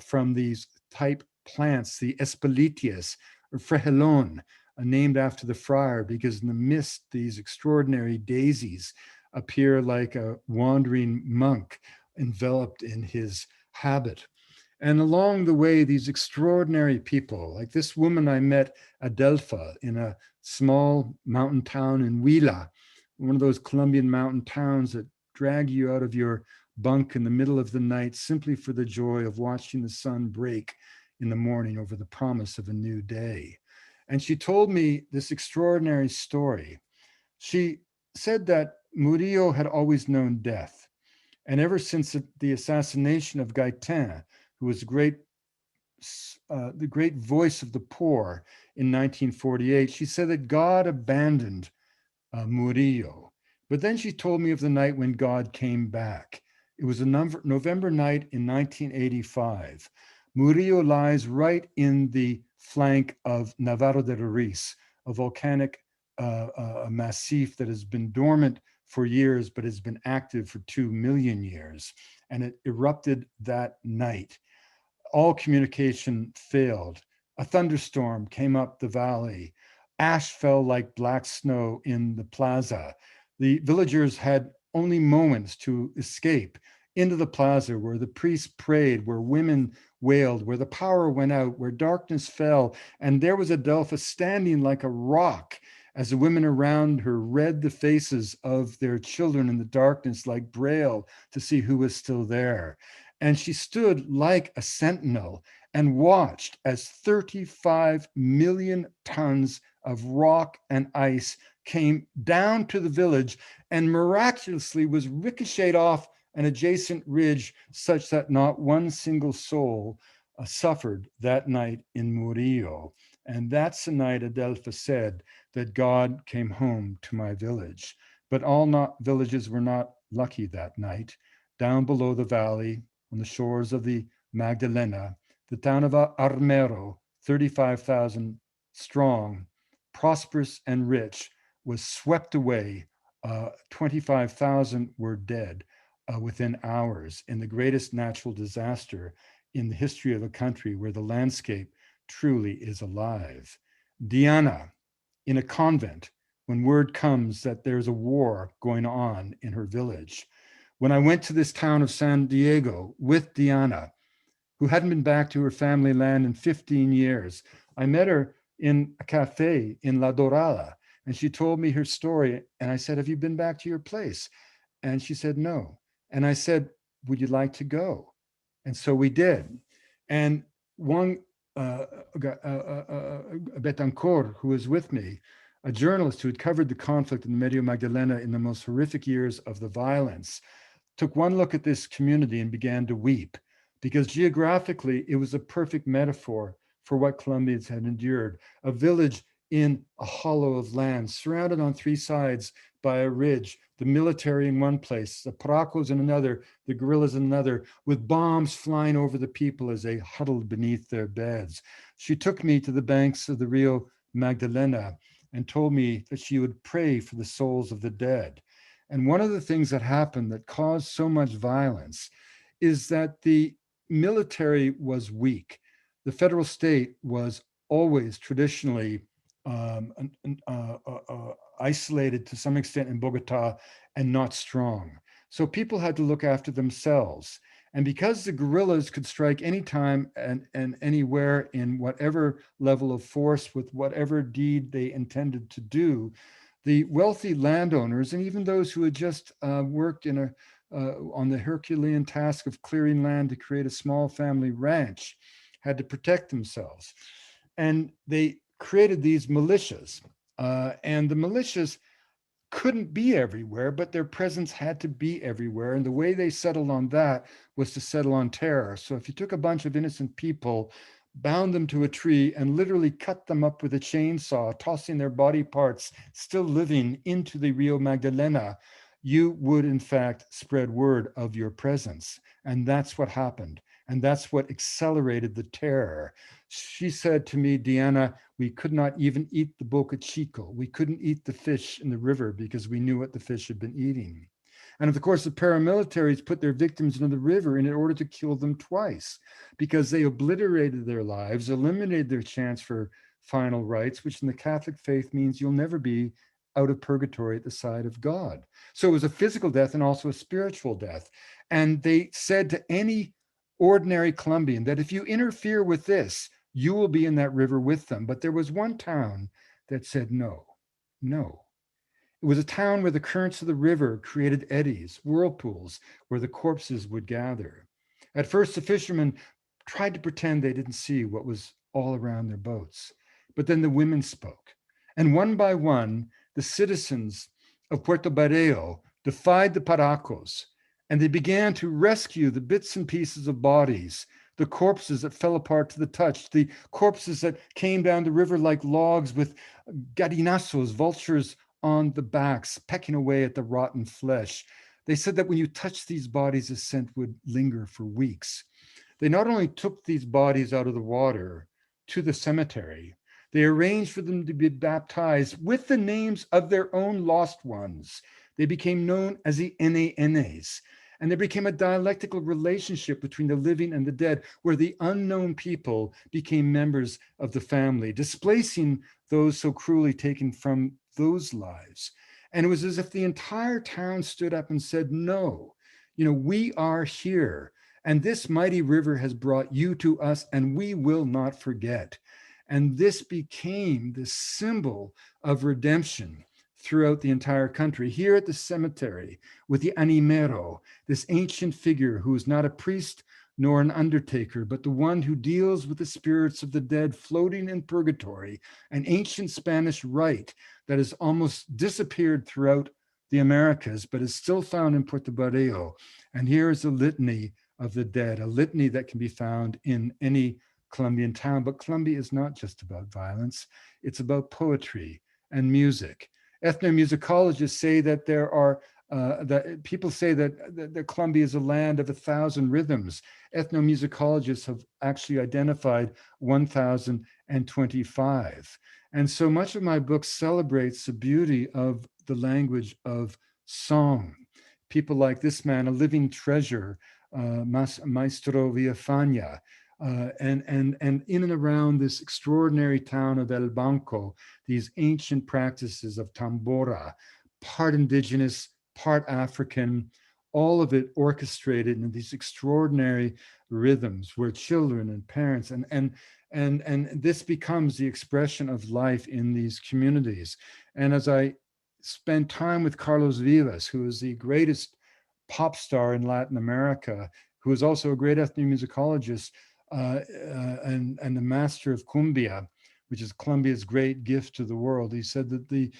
from these type plants, the Espelitias or Frejelón, named after the friar, because in the mist, these extraordinary daisies appear like a wandering monk enveloped in his habit. And along the way, these extraordinary people, like this woman I met, Adelpha, in a small mountain town in Huila, one of those Colombian mountain towns that drag you out of your bunk in the middle of the night simply for the joy of watching the sun break in the morning over the promise of a new day. And she told me this extraordinary story. She said that Murillo had always known death. And ever since the assassination of Gaitin, who was the great voice of the poor in 1948, she said that God abandoned Murillo. But then she told me of the night when God came back. It was a November night in 1985. Murillo lies right in the flank of Navarro de Ruiz, a volcanic massif that has been dormant for years, but has been active for 2 million years. And it erupted that night. All communication failed. A thunderstorm came up the valley. Ash fell like black snow in the plaza. The villagers had only moments to escape into the plaza where the priests prayed, where women wailed, where the power went out, where darkness fell. And there was Adelpha standing like a rock as the women around her read the faces of their children in the darkness like Braille to see who was still there. And she stood like a sentinel and watched as 35 million tons of rock and ice came down to the village and miraculously was ricocheted off an adjacent ridge such that not one single soul suffered that night in Murillo. And that's the night Adelpha said that God came home to my village. But all not villages were not lucky that night. Down below the valley, on the shores of the Magdalena, the town of Armero, 35,000 strong, prosperous and rich, was swept away. 25,000 were dead within hours in the greatest natural disaster in the history of a country where the landscape truly is alive. Diana, in a convent, when word comes that there's a war going on in her village. When I went to this town of San Diego with Diana, who hadn't been back to her family land in 15 years, I met her in a cafe in La Dorada, and she told me her story. And I said, have you been back to your place? And she said, no. And I said, would you like to go? And so we did. And one Betancourt, who was with me, a journalist who had covered the conflict in the Medio Magdalena in the most horrific years of the violence, took one look at this community and began to weep, because geographically it was a perfect metaphor for what Colombians had endured. A village in a hollow of land, surrounded on three sides by a ridge, the military in one place, the Paracos in another, the guerrillas in another, with bombs flying over the people as they huddled beneath their beds. She took me to the banks of the Rio Magdalena and told me that she would pray for the souls of the dead. And one of the things that happened that caused so much violence is that the military was weak. The federal state was always traditionally isolated to some extent in Bogota and not strong. So people had to look after themselves. And because the guerrillas could strike anytime and anywhere in whatever level of force with whatever deed they intended to do, the wealthy landowners and even those who had just worked in on the Herculean task of clearing land to create a small family ranch had to protect themselves. And they created these militias. And the militias couldn't be everywhere, but their presence had to be everywhere. And the way they settled on that was to settle on terror. So if you took a bunch of innocent people, bound them to a tree, and literally cut them up with a chainsaw, tossing their body parts, still living, into the Rio Magdalena, you would in fact spread word of your presence. And that's what happened. And that's what accelerated the terror. She said to me, Diana, we could not even eat the boca chico. We couldn't eat the fish in the river because we knew what the fish had been eating. And of course, the paramilitaries put their victims into the river in order to kill them twice, because they obliterated their lives, eliminated their chance for final rites, which in the Catholic faith means you'll never be out of purgatory at the side of God. So it was a physical death and also a spiritual death. And they said to any ordinary Colombian that if you interfere with this, you will be in that river with them. But there was one town that said no, no. It was a town where the currents of the river created eddies, whirlpools, where the corpses would gather. At first, the fishermen tried to pretend they didn't see what was all around their boats. But then the women spoke. And one by one, the citizens of Puerto Barrio defied the Paracos, and they began to rescue the bits and pieces of bodies, the corpses that fell apart to the touch, the corpses that came down the river like logs with gallinazos, vultures on the backs, pecking away at the rotten flesh. They said that when you touched these bodies, the scent would linger for weeks. They not only took these bodies out of the water to the cemetery, they arranged for them to be baptized with the names of their own lost ones. They became known as the NANAs. And there became a dialectical relationship between the living and the dead, where the unknown people became members of the family, displacing those so cruelly taken from those lives. And it was as if the entire town stood up and said, no, We are here. And this mighty river has brought you to us, and we will not forget. And this became the symbol of redemption throughout the entire country. Here at the cemetery with the animero, this ancient figure who is not a priest nor an undertaker, but the one who deals with the spirits of the dead floating in purgatory, an ancient Spanish rite that has almost disappeared throughout the Americas, but is still found in Puerto Barrio. And here is a litany of the dead, a litany that can be found in any Colombian town. But Colombia is not just about violence, it's about poetry and music. Ethnomusicologists say that there are that people say that Colombia is a land of 1,000 rhythms. Ethnomusicologists have actually identified 1,025. And so much of my book celebrates the beauty of the language of song. People like this man, a living treasure, Maestro Villafaña, and in and around this extraordinary town of El Banco, these ancient practices of tambora, part indigenous, part African, all of it orchestrated in these extraordinary rhythms where children and parents and this becomes the expression of life in these communities. And as I spent time with Carlos Vives, who is the greatest pop star in Latin America, who is also a great ethnomusicologist and a master of cumbia, which is Colombia's great gift to the world. He said that the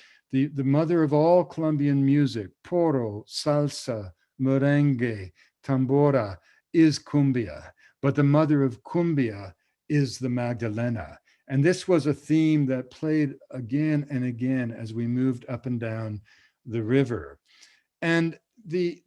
mother of all Colombian music, porro, salsa, merengue, tambora, is cumbia, but the mother of cumbia is the Magdalena. And this was a theme that played again and again as we moved up and down the river. And the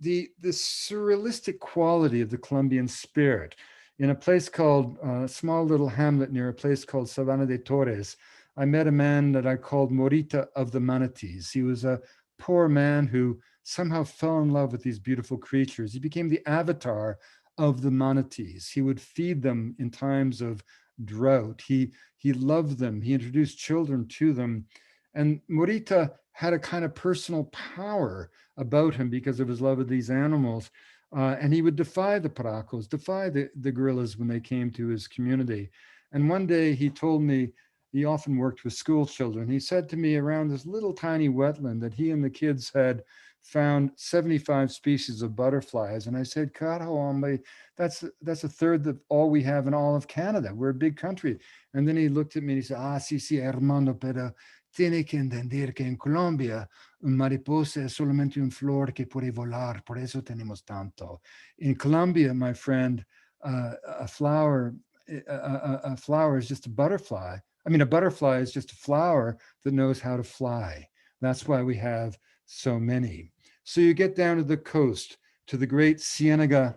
surrealistic quality of the Colombian spirit, in a place called, a small little hamlet near a place called Sabana de Torres, I met a man that I called Morita of the Manatees. He was a poor man who somehow fell in love with these beautiful creatures. He became the avatar of the manatees. He would feed them in times of drought. He loved them. He introduced children to them. And Morita had a kind of personal power about him because of his love of these animals. And he would defy the Paracos, defy the guerrillas when they came to his community. And one day he told me, he often worked with school children. He said to me around this little tiny wetland that he and the kids had found 75 species of butterflies. And I said, Carajo, hombre, that's a third of all we have in all of Canada. We're a big country. And then he looked at me and he said, sí, hermano, pero tiene que entender que en Colombia un mariposa es solamente un flor que puede volar, por eso tenemos tanto. In Colombia, my friend, a flower is just a butterfly. I mean, a butterfly is just a flower that knows how to fly. That's why we have so many. So you get down to the coast, to the great Ciénaga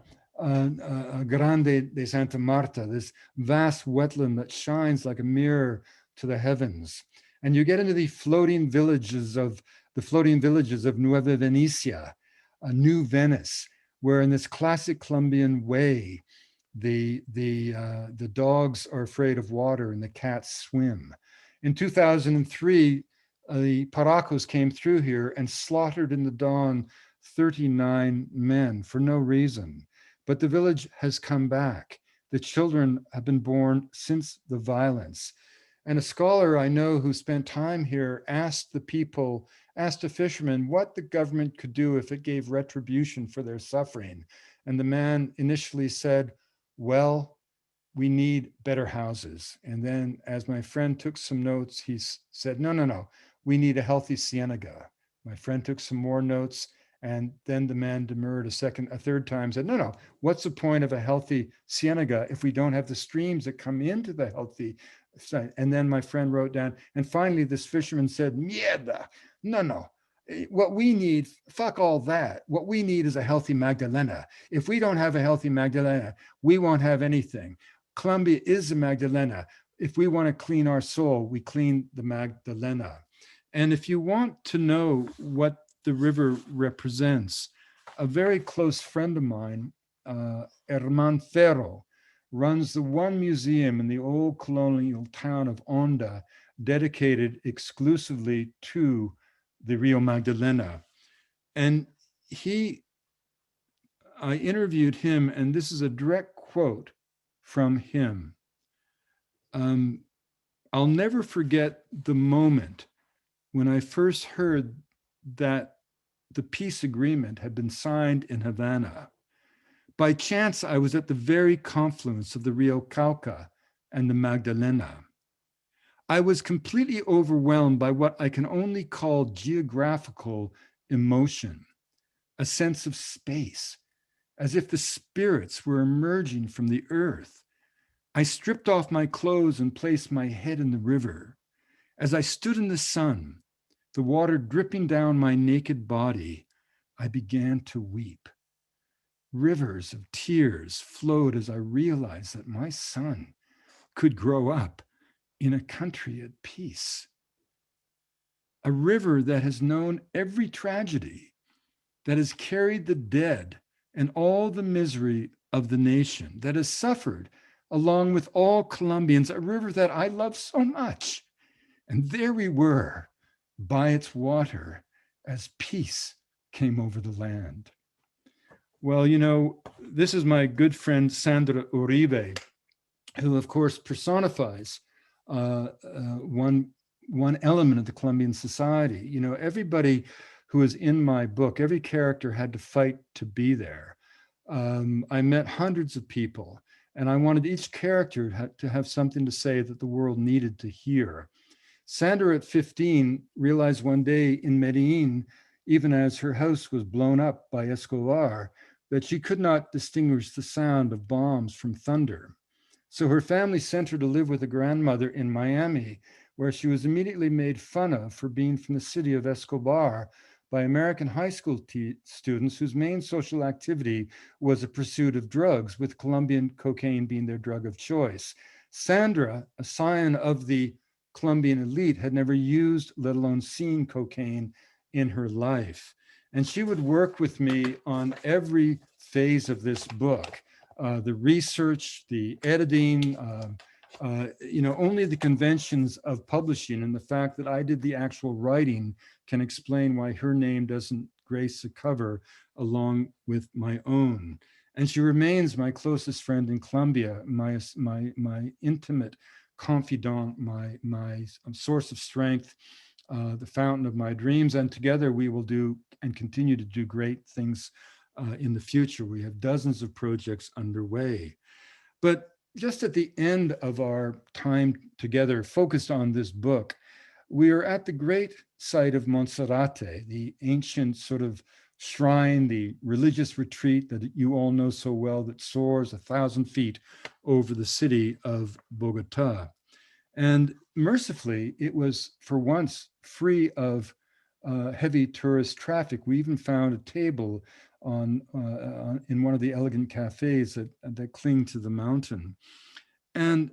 Grande de Santa Marta, this vast wetland that shines like a mirror to the heavens. And you get into the floating villages of Nueva Venecia, a New Venice, where in this classic Colombian way, the dogs are afraid of water and the cats swim. In 2003, the Paracos came through here and slaughtered in the dawn 39 men for no reason. But the village has come back. The children have been born since the violence. And a scholar I know who spent time here asked a fisherman what the government could do if it gave retribution for their suffering. And the man initially said, well, we need better houses. And then as my friend took some notes, he said, no, we need a healthy ciénaga. My friend took some more notes, and then the man demurred a third time, said, no, what's the point of a healthy ciénaga if we don't have the streams that come into the healthy site? And then my friend wrote down, and finally this fisherman said, mierda, no. What we need, fuck all that. What we need is a healthy Magdalena. If we don't have a healthy Magdalena, we won't have anything. Colombia is a Magdalena. If we want to clean our soul, we clean the Magdalena. And if you want to know what the river represents, a very close friend of mine, Herman Ferro, runs the one museum in the old colonial town of Honda dedicated exclusively to the Rio Magdalena. And he I interviewed him, and this is a direct quote from him. I'll never forget the moment when I first heard that the peace agreement had been signed in Havana. By chance, I was at the very confluence of the Rio Cauca and the Magdalena. I was completely overwhelmed by what I can only call geographical emotion, a sense of space, as if the spirits were emerging from the earth. I stripped off my clothes and placed my head in the river. As I stood in the sun, the water dripping down my naked body, I began to weep. Rivers of tears flowed as I realized that my son could grow up in a country at peace. A river that has known every tragedy, that has carried the dead and all the misery of the nation, that has suffered along with all Colombians, a river that I love so much. And there we were by its water as peace came over the land. Well, you know, this is my good friend, Sandra Uribe, who of course personifies one element of the Colombian society. You know, everybody who is in my book, every character had to fight to be there. I met hundreds of people, and I wanted each character to have something to say that the world needed to hear. Sandra at 15 realized one day in Medellin, even as her house was blown up by Escobar, that she could not distinguish the sound of bombs from thunder. So her family sent her to live with a grandmother in Miami, where she was immediately made fun of for being from the city of Escobar by American high school students whose main social activity was a pursuit of drugs, with Colombian cocaine being their drug of choice. Sandra, a scion of the Colombian elite, had never used, let alone seen, cocaine in her life. And she would work with me on every phase of this book, the research, the editing, you know, only the conventions of publishing and the fact that I did the actual writing can explain why her name doesn't grace the cover along with my own. And she remains my closest friend in Colombia, my intimate confidant, my source of strength, the fountain of my dreams. And together we will do and continue to do great things in the future. We have dozens of projects underway. But just at the end of our time together focused on this book, we are at the great site of Monserrate, the ancient sort of shrine, the religious retreat that you all know so well, that soars 1,000 feet over the city of Bogota. And mercifully, it was for once free of heavy tourist traffic. We even found a table in one of the elegant cafes that cling to the mountain. And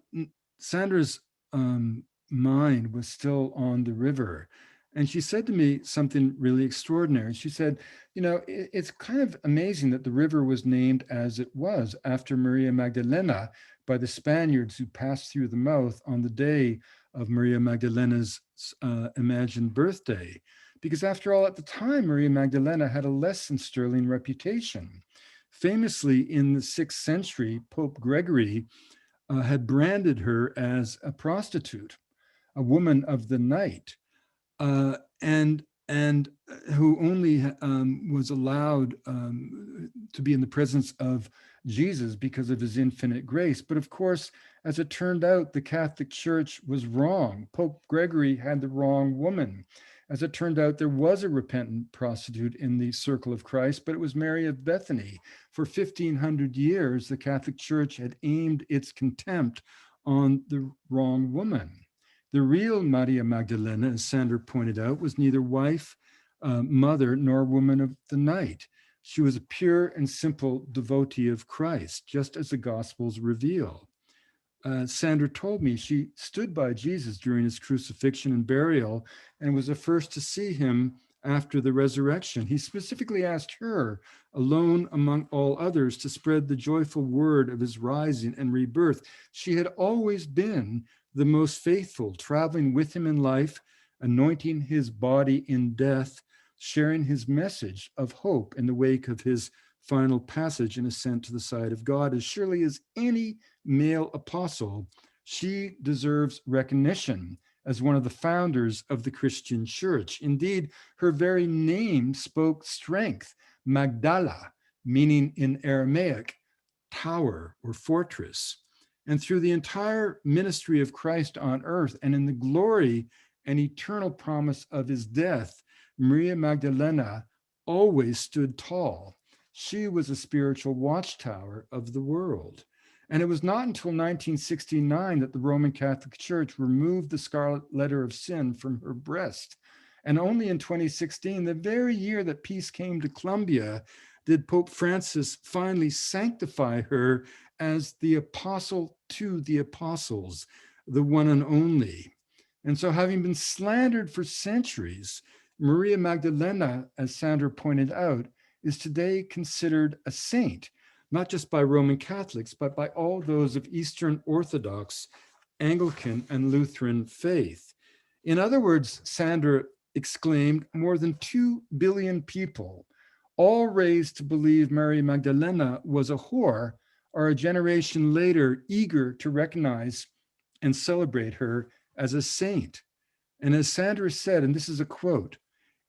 Sandra's mind was still on the river. And she said to me something really extraordinary. She said, you know, it's kind of amazing that the river was named as it was after Maria Magdalena by the Spaniards who passed through the mouth on the day of Maria Magdalena's imagined birthday. Because after all, at the time, Maria Magdalena had a less than sterling reputation. Famously, in the 6th century, Pope Gregory had branded her as a prostitute, a woman of the night, and who only was allowed to be in the presence of Jesus because of his infinite grace. But of course, as it turned out, the Catholic Church was wrong. Pope Gregory had the wrong woman. As it turned out, there was a repentant prostitute in the circle of Christ, but it was Mary of Bethany. For 1,500 years, the Catholic Church had aimed its contempt on the wrong woman. The real Maria Magdalena, as Sandra pointed out, was neither wife, mother, nor woman of the night. She was a pure and simple devotee of Christ, just as the Gospels reveal. Sandra told me she stood by Jesus during his crucifixion and burial and was the first to see him after the resurrection. He specifically asked her, alone among all others, to spread the joyful word of his rising and rebirth. She had always been the most faithful, traveling with him in life, anointing his body in death, sharing his message of hope in the wake of his final passage and ascent to the side of God. As surely as any male apostle, she deserves recognition as one of the founders of the Christian church. Indeed, her very name spoke strength, Magdala, meaning in Aramaic, tower or fortress. And through the entire ministry of Christ on earth and in the glory and eternal promise of his death, Maria Magdalena always stood tall. She was a spiritual watchtower of the world. And it was not until 1969 that the Roman Catholic Church removed the scarlet letter of sin from her breast. And only in 2016, the very year that peace came to Colombia, did Pope Francis finally sanctify her as the apostle to the apostles, the one and only. And so, having been slandered for centuries, Maria Magdalena, as Sandra pointed out, is today considered a saint, not just by Roman Catholics, but by all those of Eastern Orthodox, Anglican, and Lutheran faith. In other words, Sandra exclaimed, more than 2 billion people, all raised to believe Mary Magdalena was a whore, are a generation later eager to recognize and celebrate her as a saint. And as Sandra said, and this is a quote,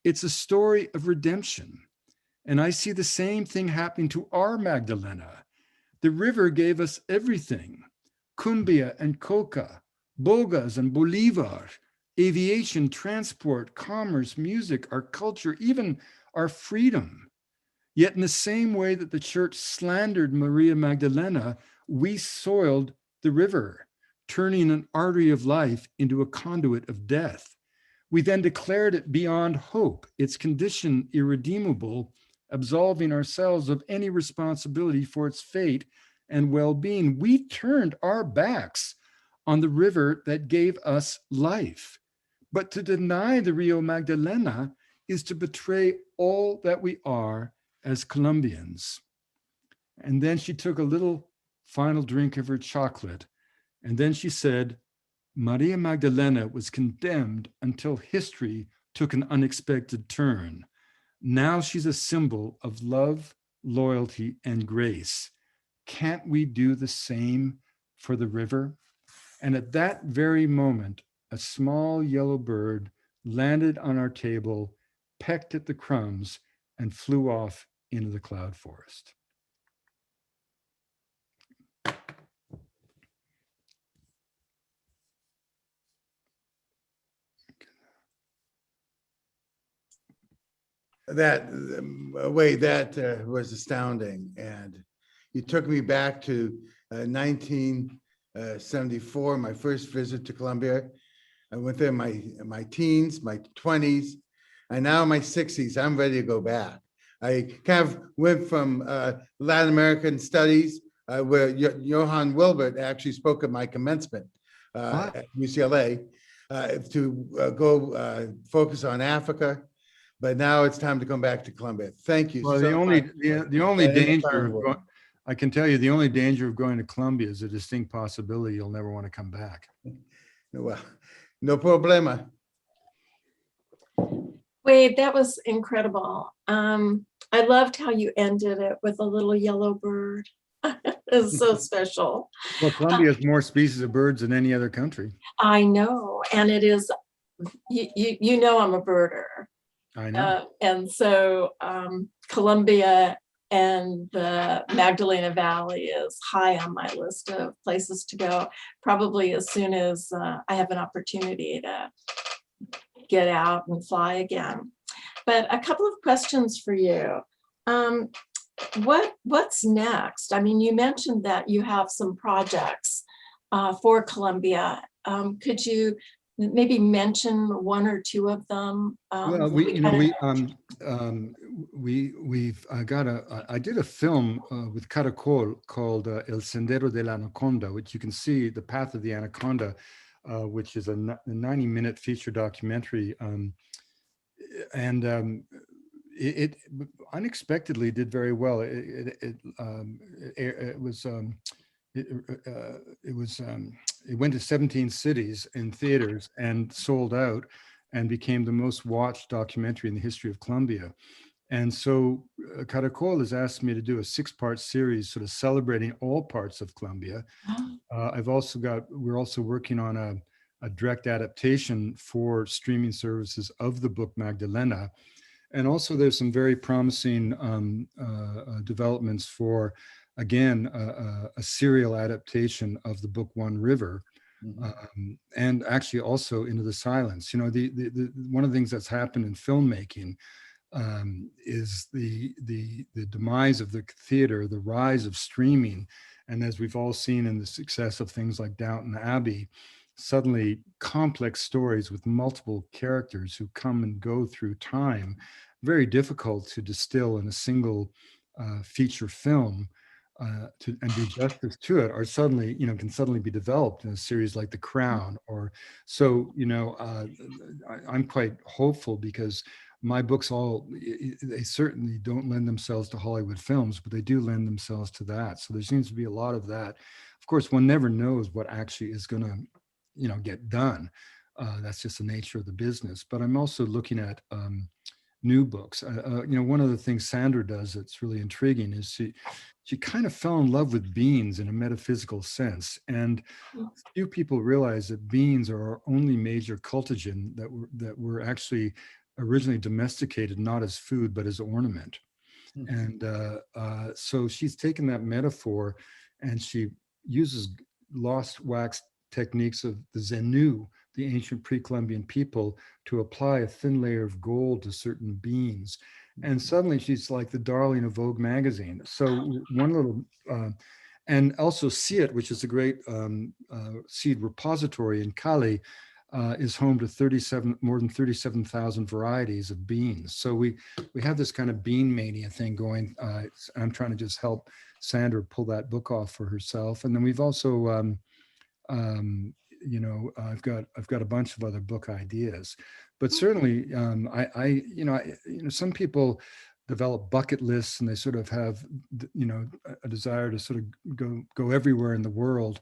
"It's a story of redemption. And I see the same thing happening to our Magdalena. The river gave us everything, cumbia and coca, bogas and bolivar, aviation, transport, commerce, music, our culture, even our freedom. Yet in the same way that the church slandered Maria Magdalena, we soiled the river, turning an artery of life into a conduit of death. We then declared it beyond hope, its condition irredeemable, absolving ourselves of any responsibility for its fate and well-being. We turned our backs on the river that gave us life. But to deny the Rio Magdalena is to betray all that we are as Colombians." And then she took a little final drink of her chocolate, and then she said, "Maria Magdalena was condemned until history took an unexpected turn. Now she's a symbol of love, loyalty, and grace. Can't we do the same for the river?" And at that very moment, a small yellow bird landed on our table, pecked at the crumbs, and flew off into the cloud forest. That was astounding. And you took me back to 1974, my first visit to Colombia. I went there in my teens, my 20s, and now in my 60s, I'm ready to go back. I kind of went from Latin American studies, where Johann Wilbert actually spoke at my commencement at UCLA, to go focus on Africa. But now it's time to come back to Colombia. Thank you. Well, so much. the only danger of I can tell you the only danger of going to Colombia is a distinct possibility you'll never want to come back. Well, no problema. Wade, that was incredible. I loved how you ended it with a little yellow bird. It's so special. Well, Colombia has more species of birds than any other country. I know, and it is, you know I'm a birder. I know. And so Colombia and the Magdalena Valley is high on my list of places to go, probably as soon as I have an opportunity to get out and fly again. But a couple of questions for you. What's next? I mean, you mentioned that you have some projects for Colombia. Could you maybe mention one or two of them? Well, I did a film with Caracol called El Sendero de la Anaconda, which you can see, The Path of the Anaconda, which is a 90-minute feature documentary. It unexpectedly did very well. It went to 17 cities in theaters and sold out and became the most watched documentary in the history of Colombia. And so Caracol has asked me to do a 6-part series sort of celebrating all parts of Colombia. We're also working on a direct adaptation for streaming services of the book Magdalena. And also there's some very promising developments for, again, a serial adaptation of the book One River. And actually also Into the Silence. You know, one of the things that's happened in filmmaking is the demise of the theater, the rise of streaming. And as we've all seen in the success of things like Downton Abbey, suddenly complex stories with multiple characters who come and go through time, very difficult to distill in a single feature film and do justice to it, are suddenly, can suddenly be developed in a series like The Crown. Or so, I'm quite hopeful, because my books they certainly don't lend themselves to Hollywood films, but they do lend themselves to that. So there seems to be a lot of that. Of course, one never knows what actually is going to, get done. That's just the nature of the business. But I'm also looking at new books. One of the things Sandra does that's really intriguing is she kind of fell in love with beans in a metaphysical sense. And few people realize that beans are our only major cultigen that were actually originally domesticated, not as food, but as ornament. And so she's taken that metaphor and she uses lost wax techniques of the Zenu, the ancient pre-Columbian people, to apply a thin layer of gold to certain beans. And suddenly she's like the darling of Vogue magazine. So one little, and also Ciet, which is a great seed repository in Cali, is home to more than 37,000 varieties of beans. So we have this kind of bean mania thing going. I'm trying to just help Sandra pull that book off for herself. And then we've also, I've got a bunch of other book ideas, but certainly some people develop bucket lists and they sort of have, a desire to sort of go everywhere in the world.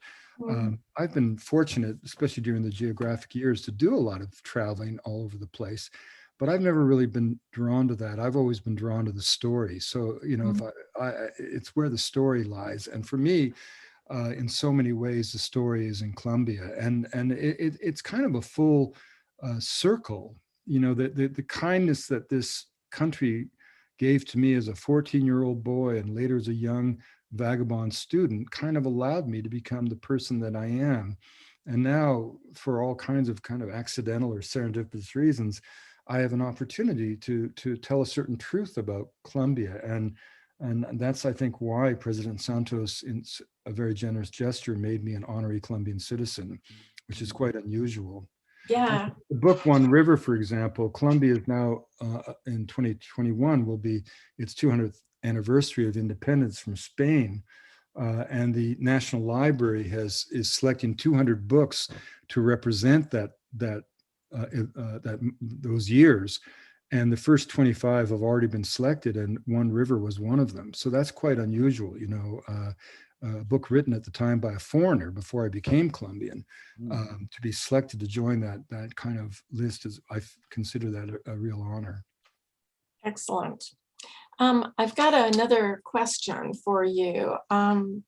I've been fortunate, especially during the geographic years, to do a lot of traveling all over the place, but I've never really been drawn to that. I've always been drawn to the story. So, if it's where the story lies. And for me, in so many ways, the story is in Colombia, and it's kind of a full circle. The kindness that this country gave to me as a 14-year-old boy and later as a young vagabond student kind of allowed me to become the person that I am. And now, for all kinds of kind of accidental or serendipitous reasons, I have an opportunity to tell a certain truth about Colombia. And that's, I think, why President Santos, in a very generous gesture, made me an honorary Colombian citizen, which is quite unusual. Yeah. The book One River, for example, Colombia is now in 2021 will be its 200th anniversary of independence from Spain. And the National Library is selecting 200 books to represent those years. And the first 25 have already been selected, and One River was one of them. So that's quite unusual, a book written at the time by a foreigner before I became Colombian, to be selected to join that kind of list I consider that a real honor. Excellent. I've got another question for you. I'm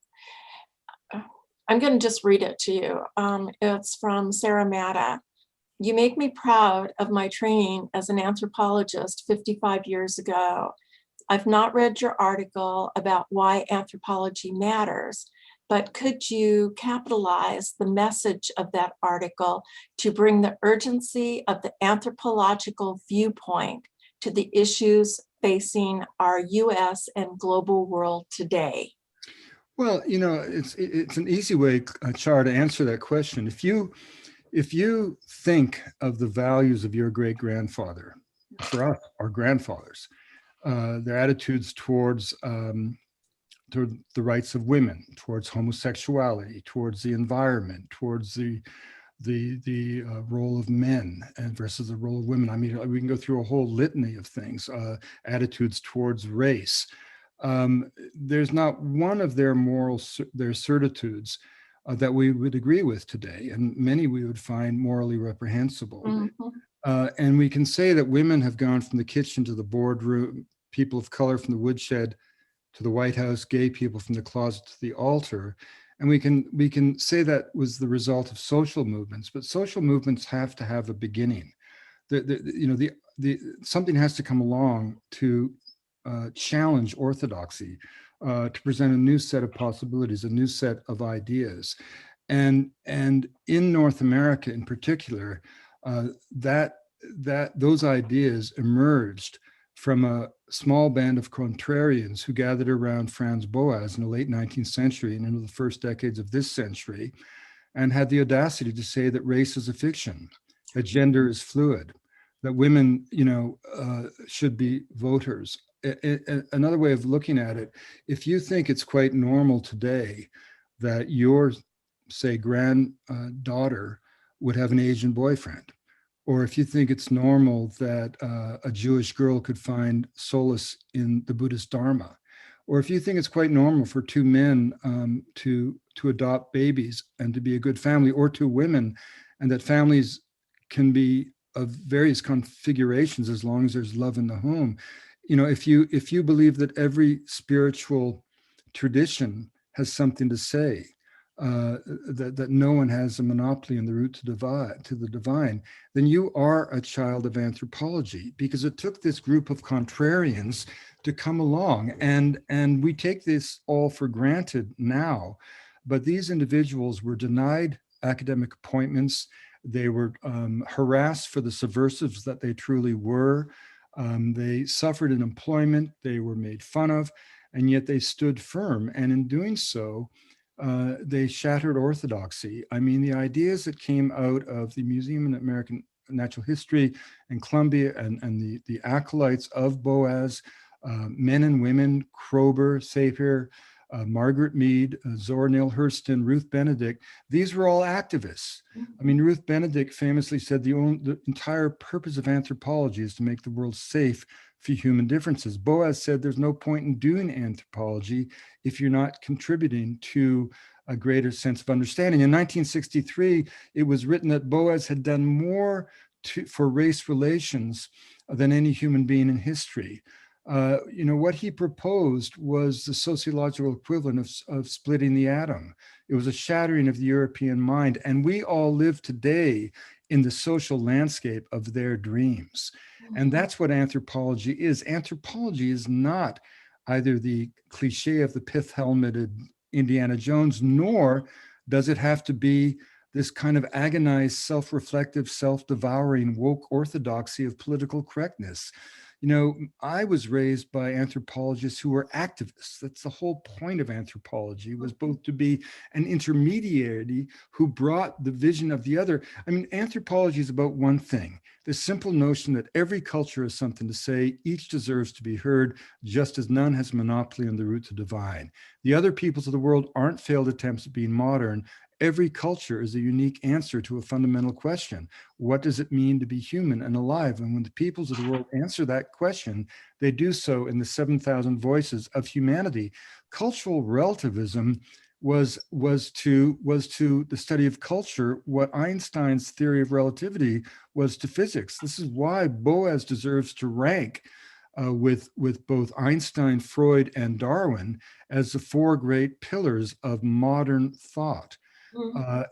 going to just read it to you. It's from Sarah Matta. You make me proud of my training as an anthropologist 55 years ago. I've not read your article about why anthropology matters, but could you capitalize the message of that article to bring the urgency of the anthropological viewpoint to the issues facing our US and global world today? Well, it's an easy way, Char, to answer that question. If you think of the values of your great-grandfather, for us, our grandfathers, their attitudes towards the rights of women, towards homosexuality, towards the environment, towards the role of men and versus the role of women. I mean, we can go through a whole litany of things, attitudes towards race. There's not one of their certitudes that we would agree with today, and many we would find morally reprehensible. And we can say that women have gone from the kitchen to the boardroom, people of color from the woodshed to the White House, gay people from the closet to the altar. And we can say that was the result of social movements, but social movements have to have a beginning. Something has to come along to challenge orthodoxy, to present a new set of possibilities, a new set of ideas. And in North America in particular, those ideas emerged from a small band of contrarians who gathered around Franz Boas in the late 19th century and into the first decades of this century, and had the audacity to say that race is a fiction, that gender is fluid, that women, should be voters. Another way of looking at it, if you think it's quite normal today that your, say, granddaughter would have an Asian boyfriend, or if you think it's normal that a Jewish girl could find solace in the Buddhist Dharma, or if you think it's quite normal for two men to adopt babies and to be a good family, or two women, and that families can be of various configurations as long as there's love in the home. If you believe that every spiritual tradition has something to say, that no one has a monopoly on the route to the divine, then you are a child of anthropology, because it took this group of contrarians to come along, and we take this all for granted now, but these individuals were denied academic appointments. They were harassed for the subversives that they truly were. They suffered in employment. They were made fun of, and yet they stood firm. And in doing so, they shattered orthodoxy. I mean, the ideas that came out of the Museum of American Natural History in Colombia and the acolytes of Boas, men and women, Kroeber, Sapir, Margaret Mead, Zora Neale Hurston, Ruth Benedict, these were all activists. I mean, Ruth Benedict famously said the entire purpose of anthropology is to make the world safe for human differences. Boas said there's no point in doing anthropology if you're not contributing to a greater sense of understanding. In 1963, it was written that Boas had done more for race relations than any human being in history. What he proposed was the sociological equivalent of splitting the atom. It was a shattering of the European mind, and we all live today in the social landscape of their dreams. And that's what anthropology is. Anthropology is not either the cliche of the pith-helmeted Indiana Jones, nor does it have to be this kind of agonized, self-reflective, self-devouring woke orthodoxy of political correctness. I was raised by anthropologists who were activists. That's the whole point of anthropology, was both to be an intermediary who brought the vision of the other. I mean, anthropology is about one thing, the simple notion that every culture has something to say, each deserves to be heard, just as none has monopoly on the route to divine. The other peoples of the world aren't failed attempts at being modern. Every culture is a unique answer to a fundamental question. What does it mean to be human and alive? And when the peoples of the world answer that question, they do so in the 7,000 voices of humanity. Cultural relativism was to the study of culture what Einstein's theory of relativity was to physics. This is why Boas deserves to rank with both Einstein, Freud, and Darwin as the four great pillars of modern thought.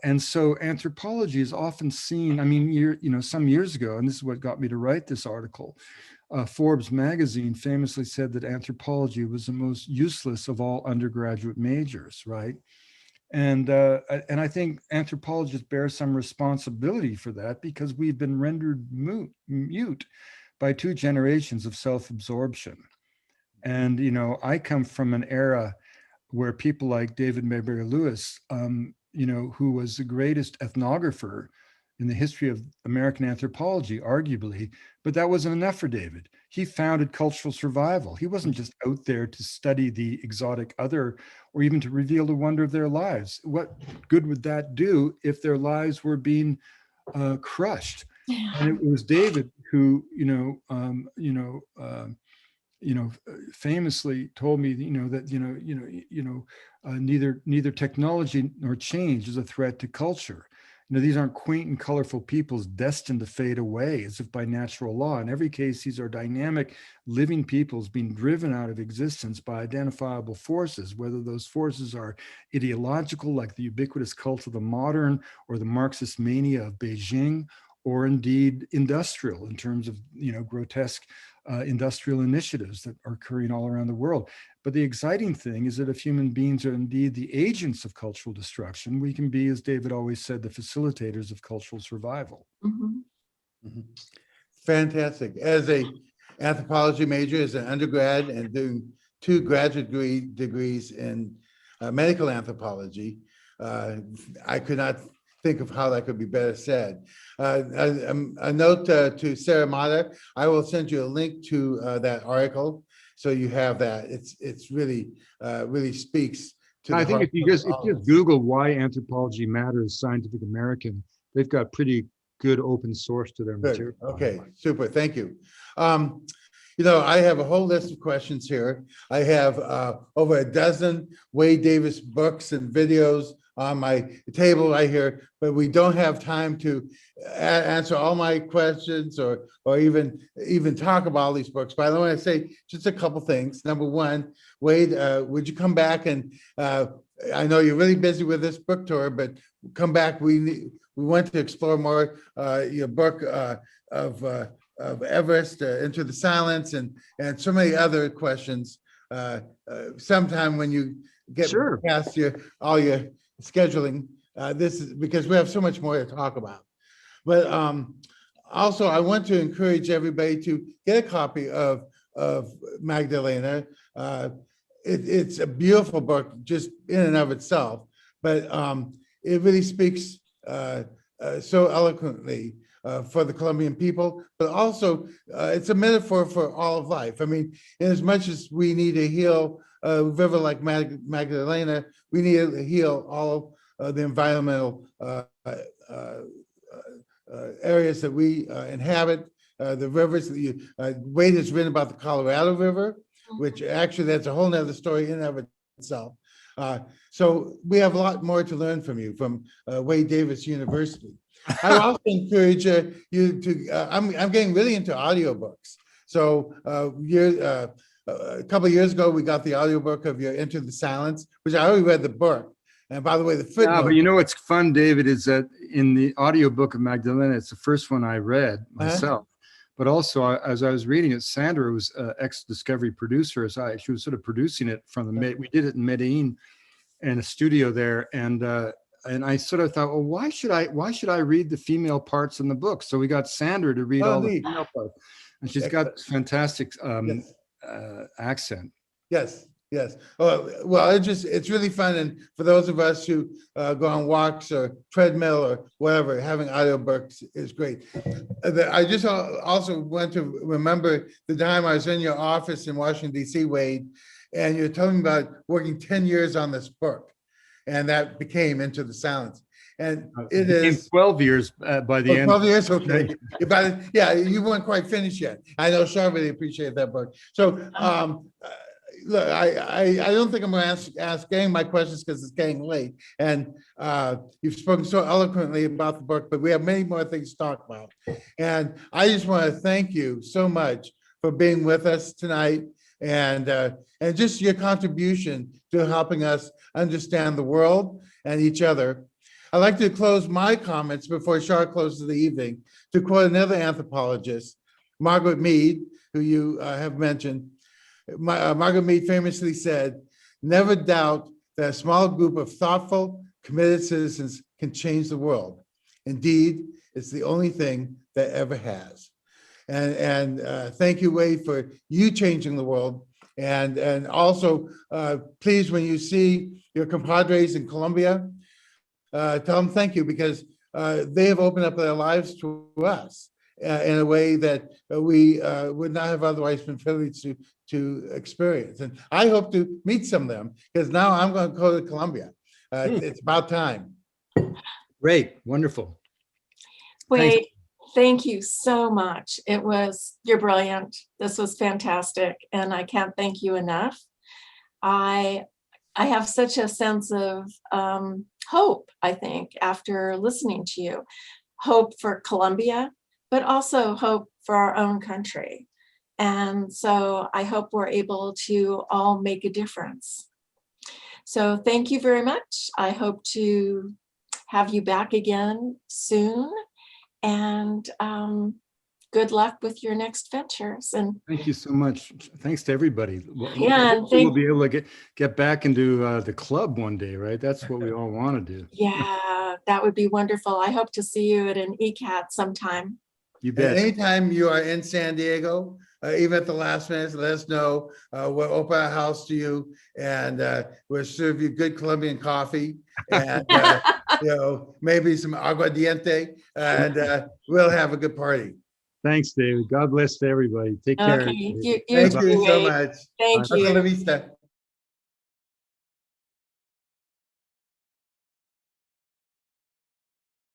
And so anthropology is often seen, I mean, some years ago, and this is what got me to write this article, Forbes magazine famously said that anthropology was the most useless of all undergraduate majors, right? And I think anthropologists bear some responsibility for that, because we've been rendered mute by two generations of self-absorption. And, I come from an era where people like David Maybury-Lewis, who was the greatest ethnographer in the history of American anthropology, arguably, but that wasn't enough for David. He founded cultural survival. He wasn't just out there to study the exotic other or even to reveal the wonder of their lives. What good would that do if their lives were being crushed? And it was David who, famously told me, that neither technology nor change is a threat to culture. these aren't quaint and colorful peoples destined to fade away as if by natural law. In every case, these are dynamic, living peoples being driven out of existence by identifiable forces, whether those forces are ideological, like the ubiquitous cult of the modern or the Marxist mania of Beijing, or indeed industrial in terms of, grotesque industrial initiatives that are occurring all around the world. But the exciting thing is that if human beings are indeed the agents of cultural destruction, we can be, as David always said, the facilitators of cultural survival. Mhm. Fantastic. As a anthropology major, as an undergrad, and doing 2 graduate degrees in medical anthropology, I could not think of how that could be better said. A note to Sarah Mata, I will send you a link to that article, so you have that. It's really really speaks to. I think if you just Google why anthropology matters, Scientific American, they've got pretty good open source to their material. Okay, super, thank you. I have a whole list of questions here. I have over a dozen Wade Davis books and videos on my table right here, but we don't have time to answer all my questions or even talk about all these books. But I want to say just a couple things. Number one, Wade, would you come back and I know you're really busy with this book tour, but come back. We want to explore more your book of Everest, Into the Silence, and so many other questions. Sometime when you get past all your scheduling, this is because we have so much more to talk about. But also, I want to encourage everybody to get a copy of Magdalena. It's a beautiful book just in and of itself, but it really speaks so eloquently for the Colombian people, but also it's a metaphor for all of life. I mean, in as much as we need to heal a river like Magdalena, we need to heal all of the environmental areas that we inhabit, the rivers. Wade has written about the Colorado River, which actually that's a whole nother story in and of itself. So we have a lot more to learn from you, from Wade Davis University. I also encourage you to, I'm getting really into audiobooks. So a couple of years ago, we got the audiobook of your Into the Silence, which I already read the book. And by the way, the footnote. Yeah, but you know what's fun, David, is that in the audiobook of Magdalena, it's the first one I read myself. But also, as I was reading it, Sandra was ex-Discovery producer. She was sort of producing it from we did it in Medellin, in a studio there, and I sort of thought, well, why should I read the female parts in the book? So we got Sandra to read all the female parts, and she's got this fantastic accent. Yes. Well, it's really fun, and for those of us who go on walks or treadmill or whatever, having audiobooks is great. I just also want to remember the time I was in your office in Washington, D.C., Wade, and you're telling me about working 10 years on this book, and that became Into the Silence. And it is 12 years by the end. 12 years, okay. Yeah, you weren't quite finished yet. I know Char really appreciated that book. So look, I don't think I'm going to ask getting my questions because it's getting late. And you've spoken so eloquently about the book, but we have many more things to talk about. And I just want to thank you so much for being with us tonight, and just your contribution to helping us understand the world and each other. I'd like to close my comments before Char closes the evening to quote another anthropologist, Margaret Mead, who you have mentioned. Margaret Mead famously said, "Never doubt that a small group of thoughtful, committed citizens can change the world. Indeed, it's the only thing that ever has." And thank you, Wade, for you changing the world. And also, please, when you see your compadres in Colombia, tell them thank you, because they have opened up their lives to us in a way that we would not have otherwise been privileged to experience. And I hope to meet some of them, because now I'm going to go to Colombia. It's about time. Great, wonderful. Wade, thank you so much. You're brilliant. This was fantastic, and I can't thank you enough. I I have such a sense of hope, I think, after listening to you. Hope for Colombia, but also hope for our own country. And so I hope we're able to all make a difference. So thank you very much. I hope to have you back again soon. And good luck with your next ventures. And Thank you so much. Thanks to everybody. Well, yeah, and hopefully we'll be able to get back into the club one day, right? That's what we all want to do. yeah, that would be wonderful. I hope to see you at an ECAT sometime. You And bet. anytime you are in San Diego, even at the last minute, let us know. We'll open our house to you, and we'll serve you good Colombian coffee, and maybe some aguardiente, and we'll have a good party. Thanks, David. God bless everybody. Take care. Okay, you Thank too, you so Wade. much. Thank Hasta you. la vista.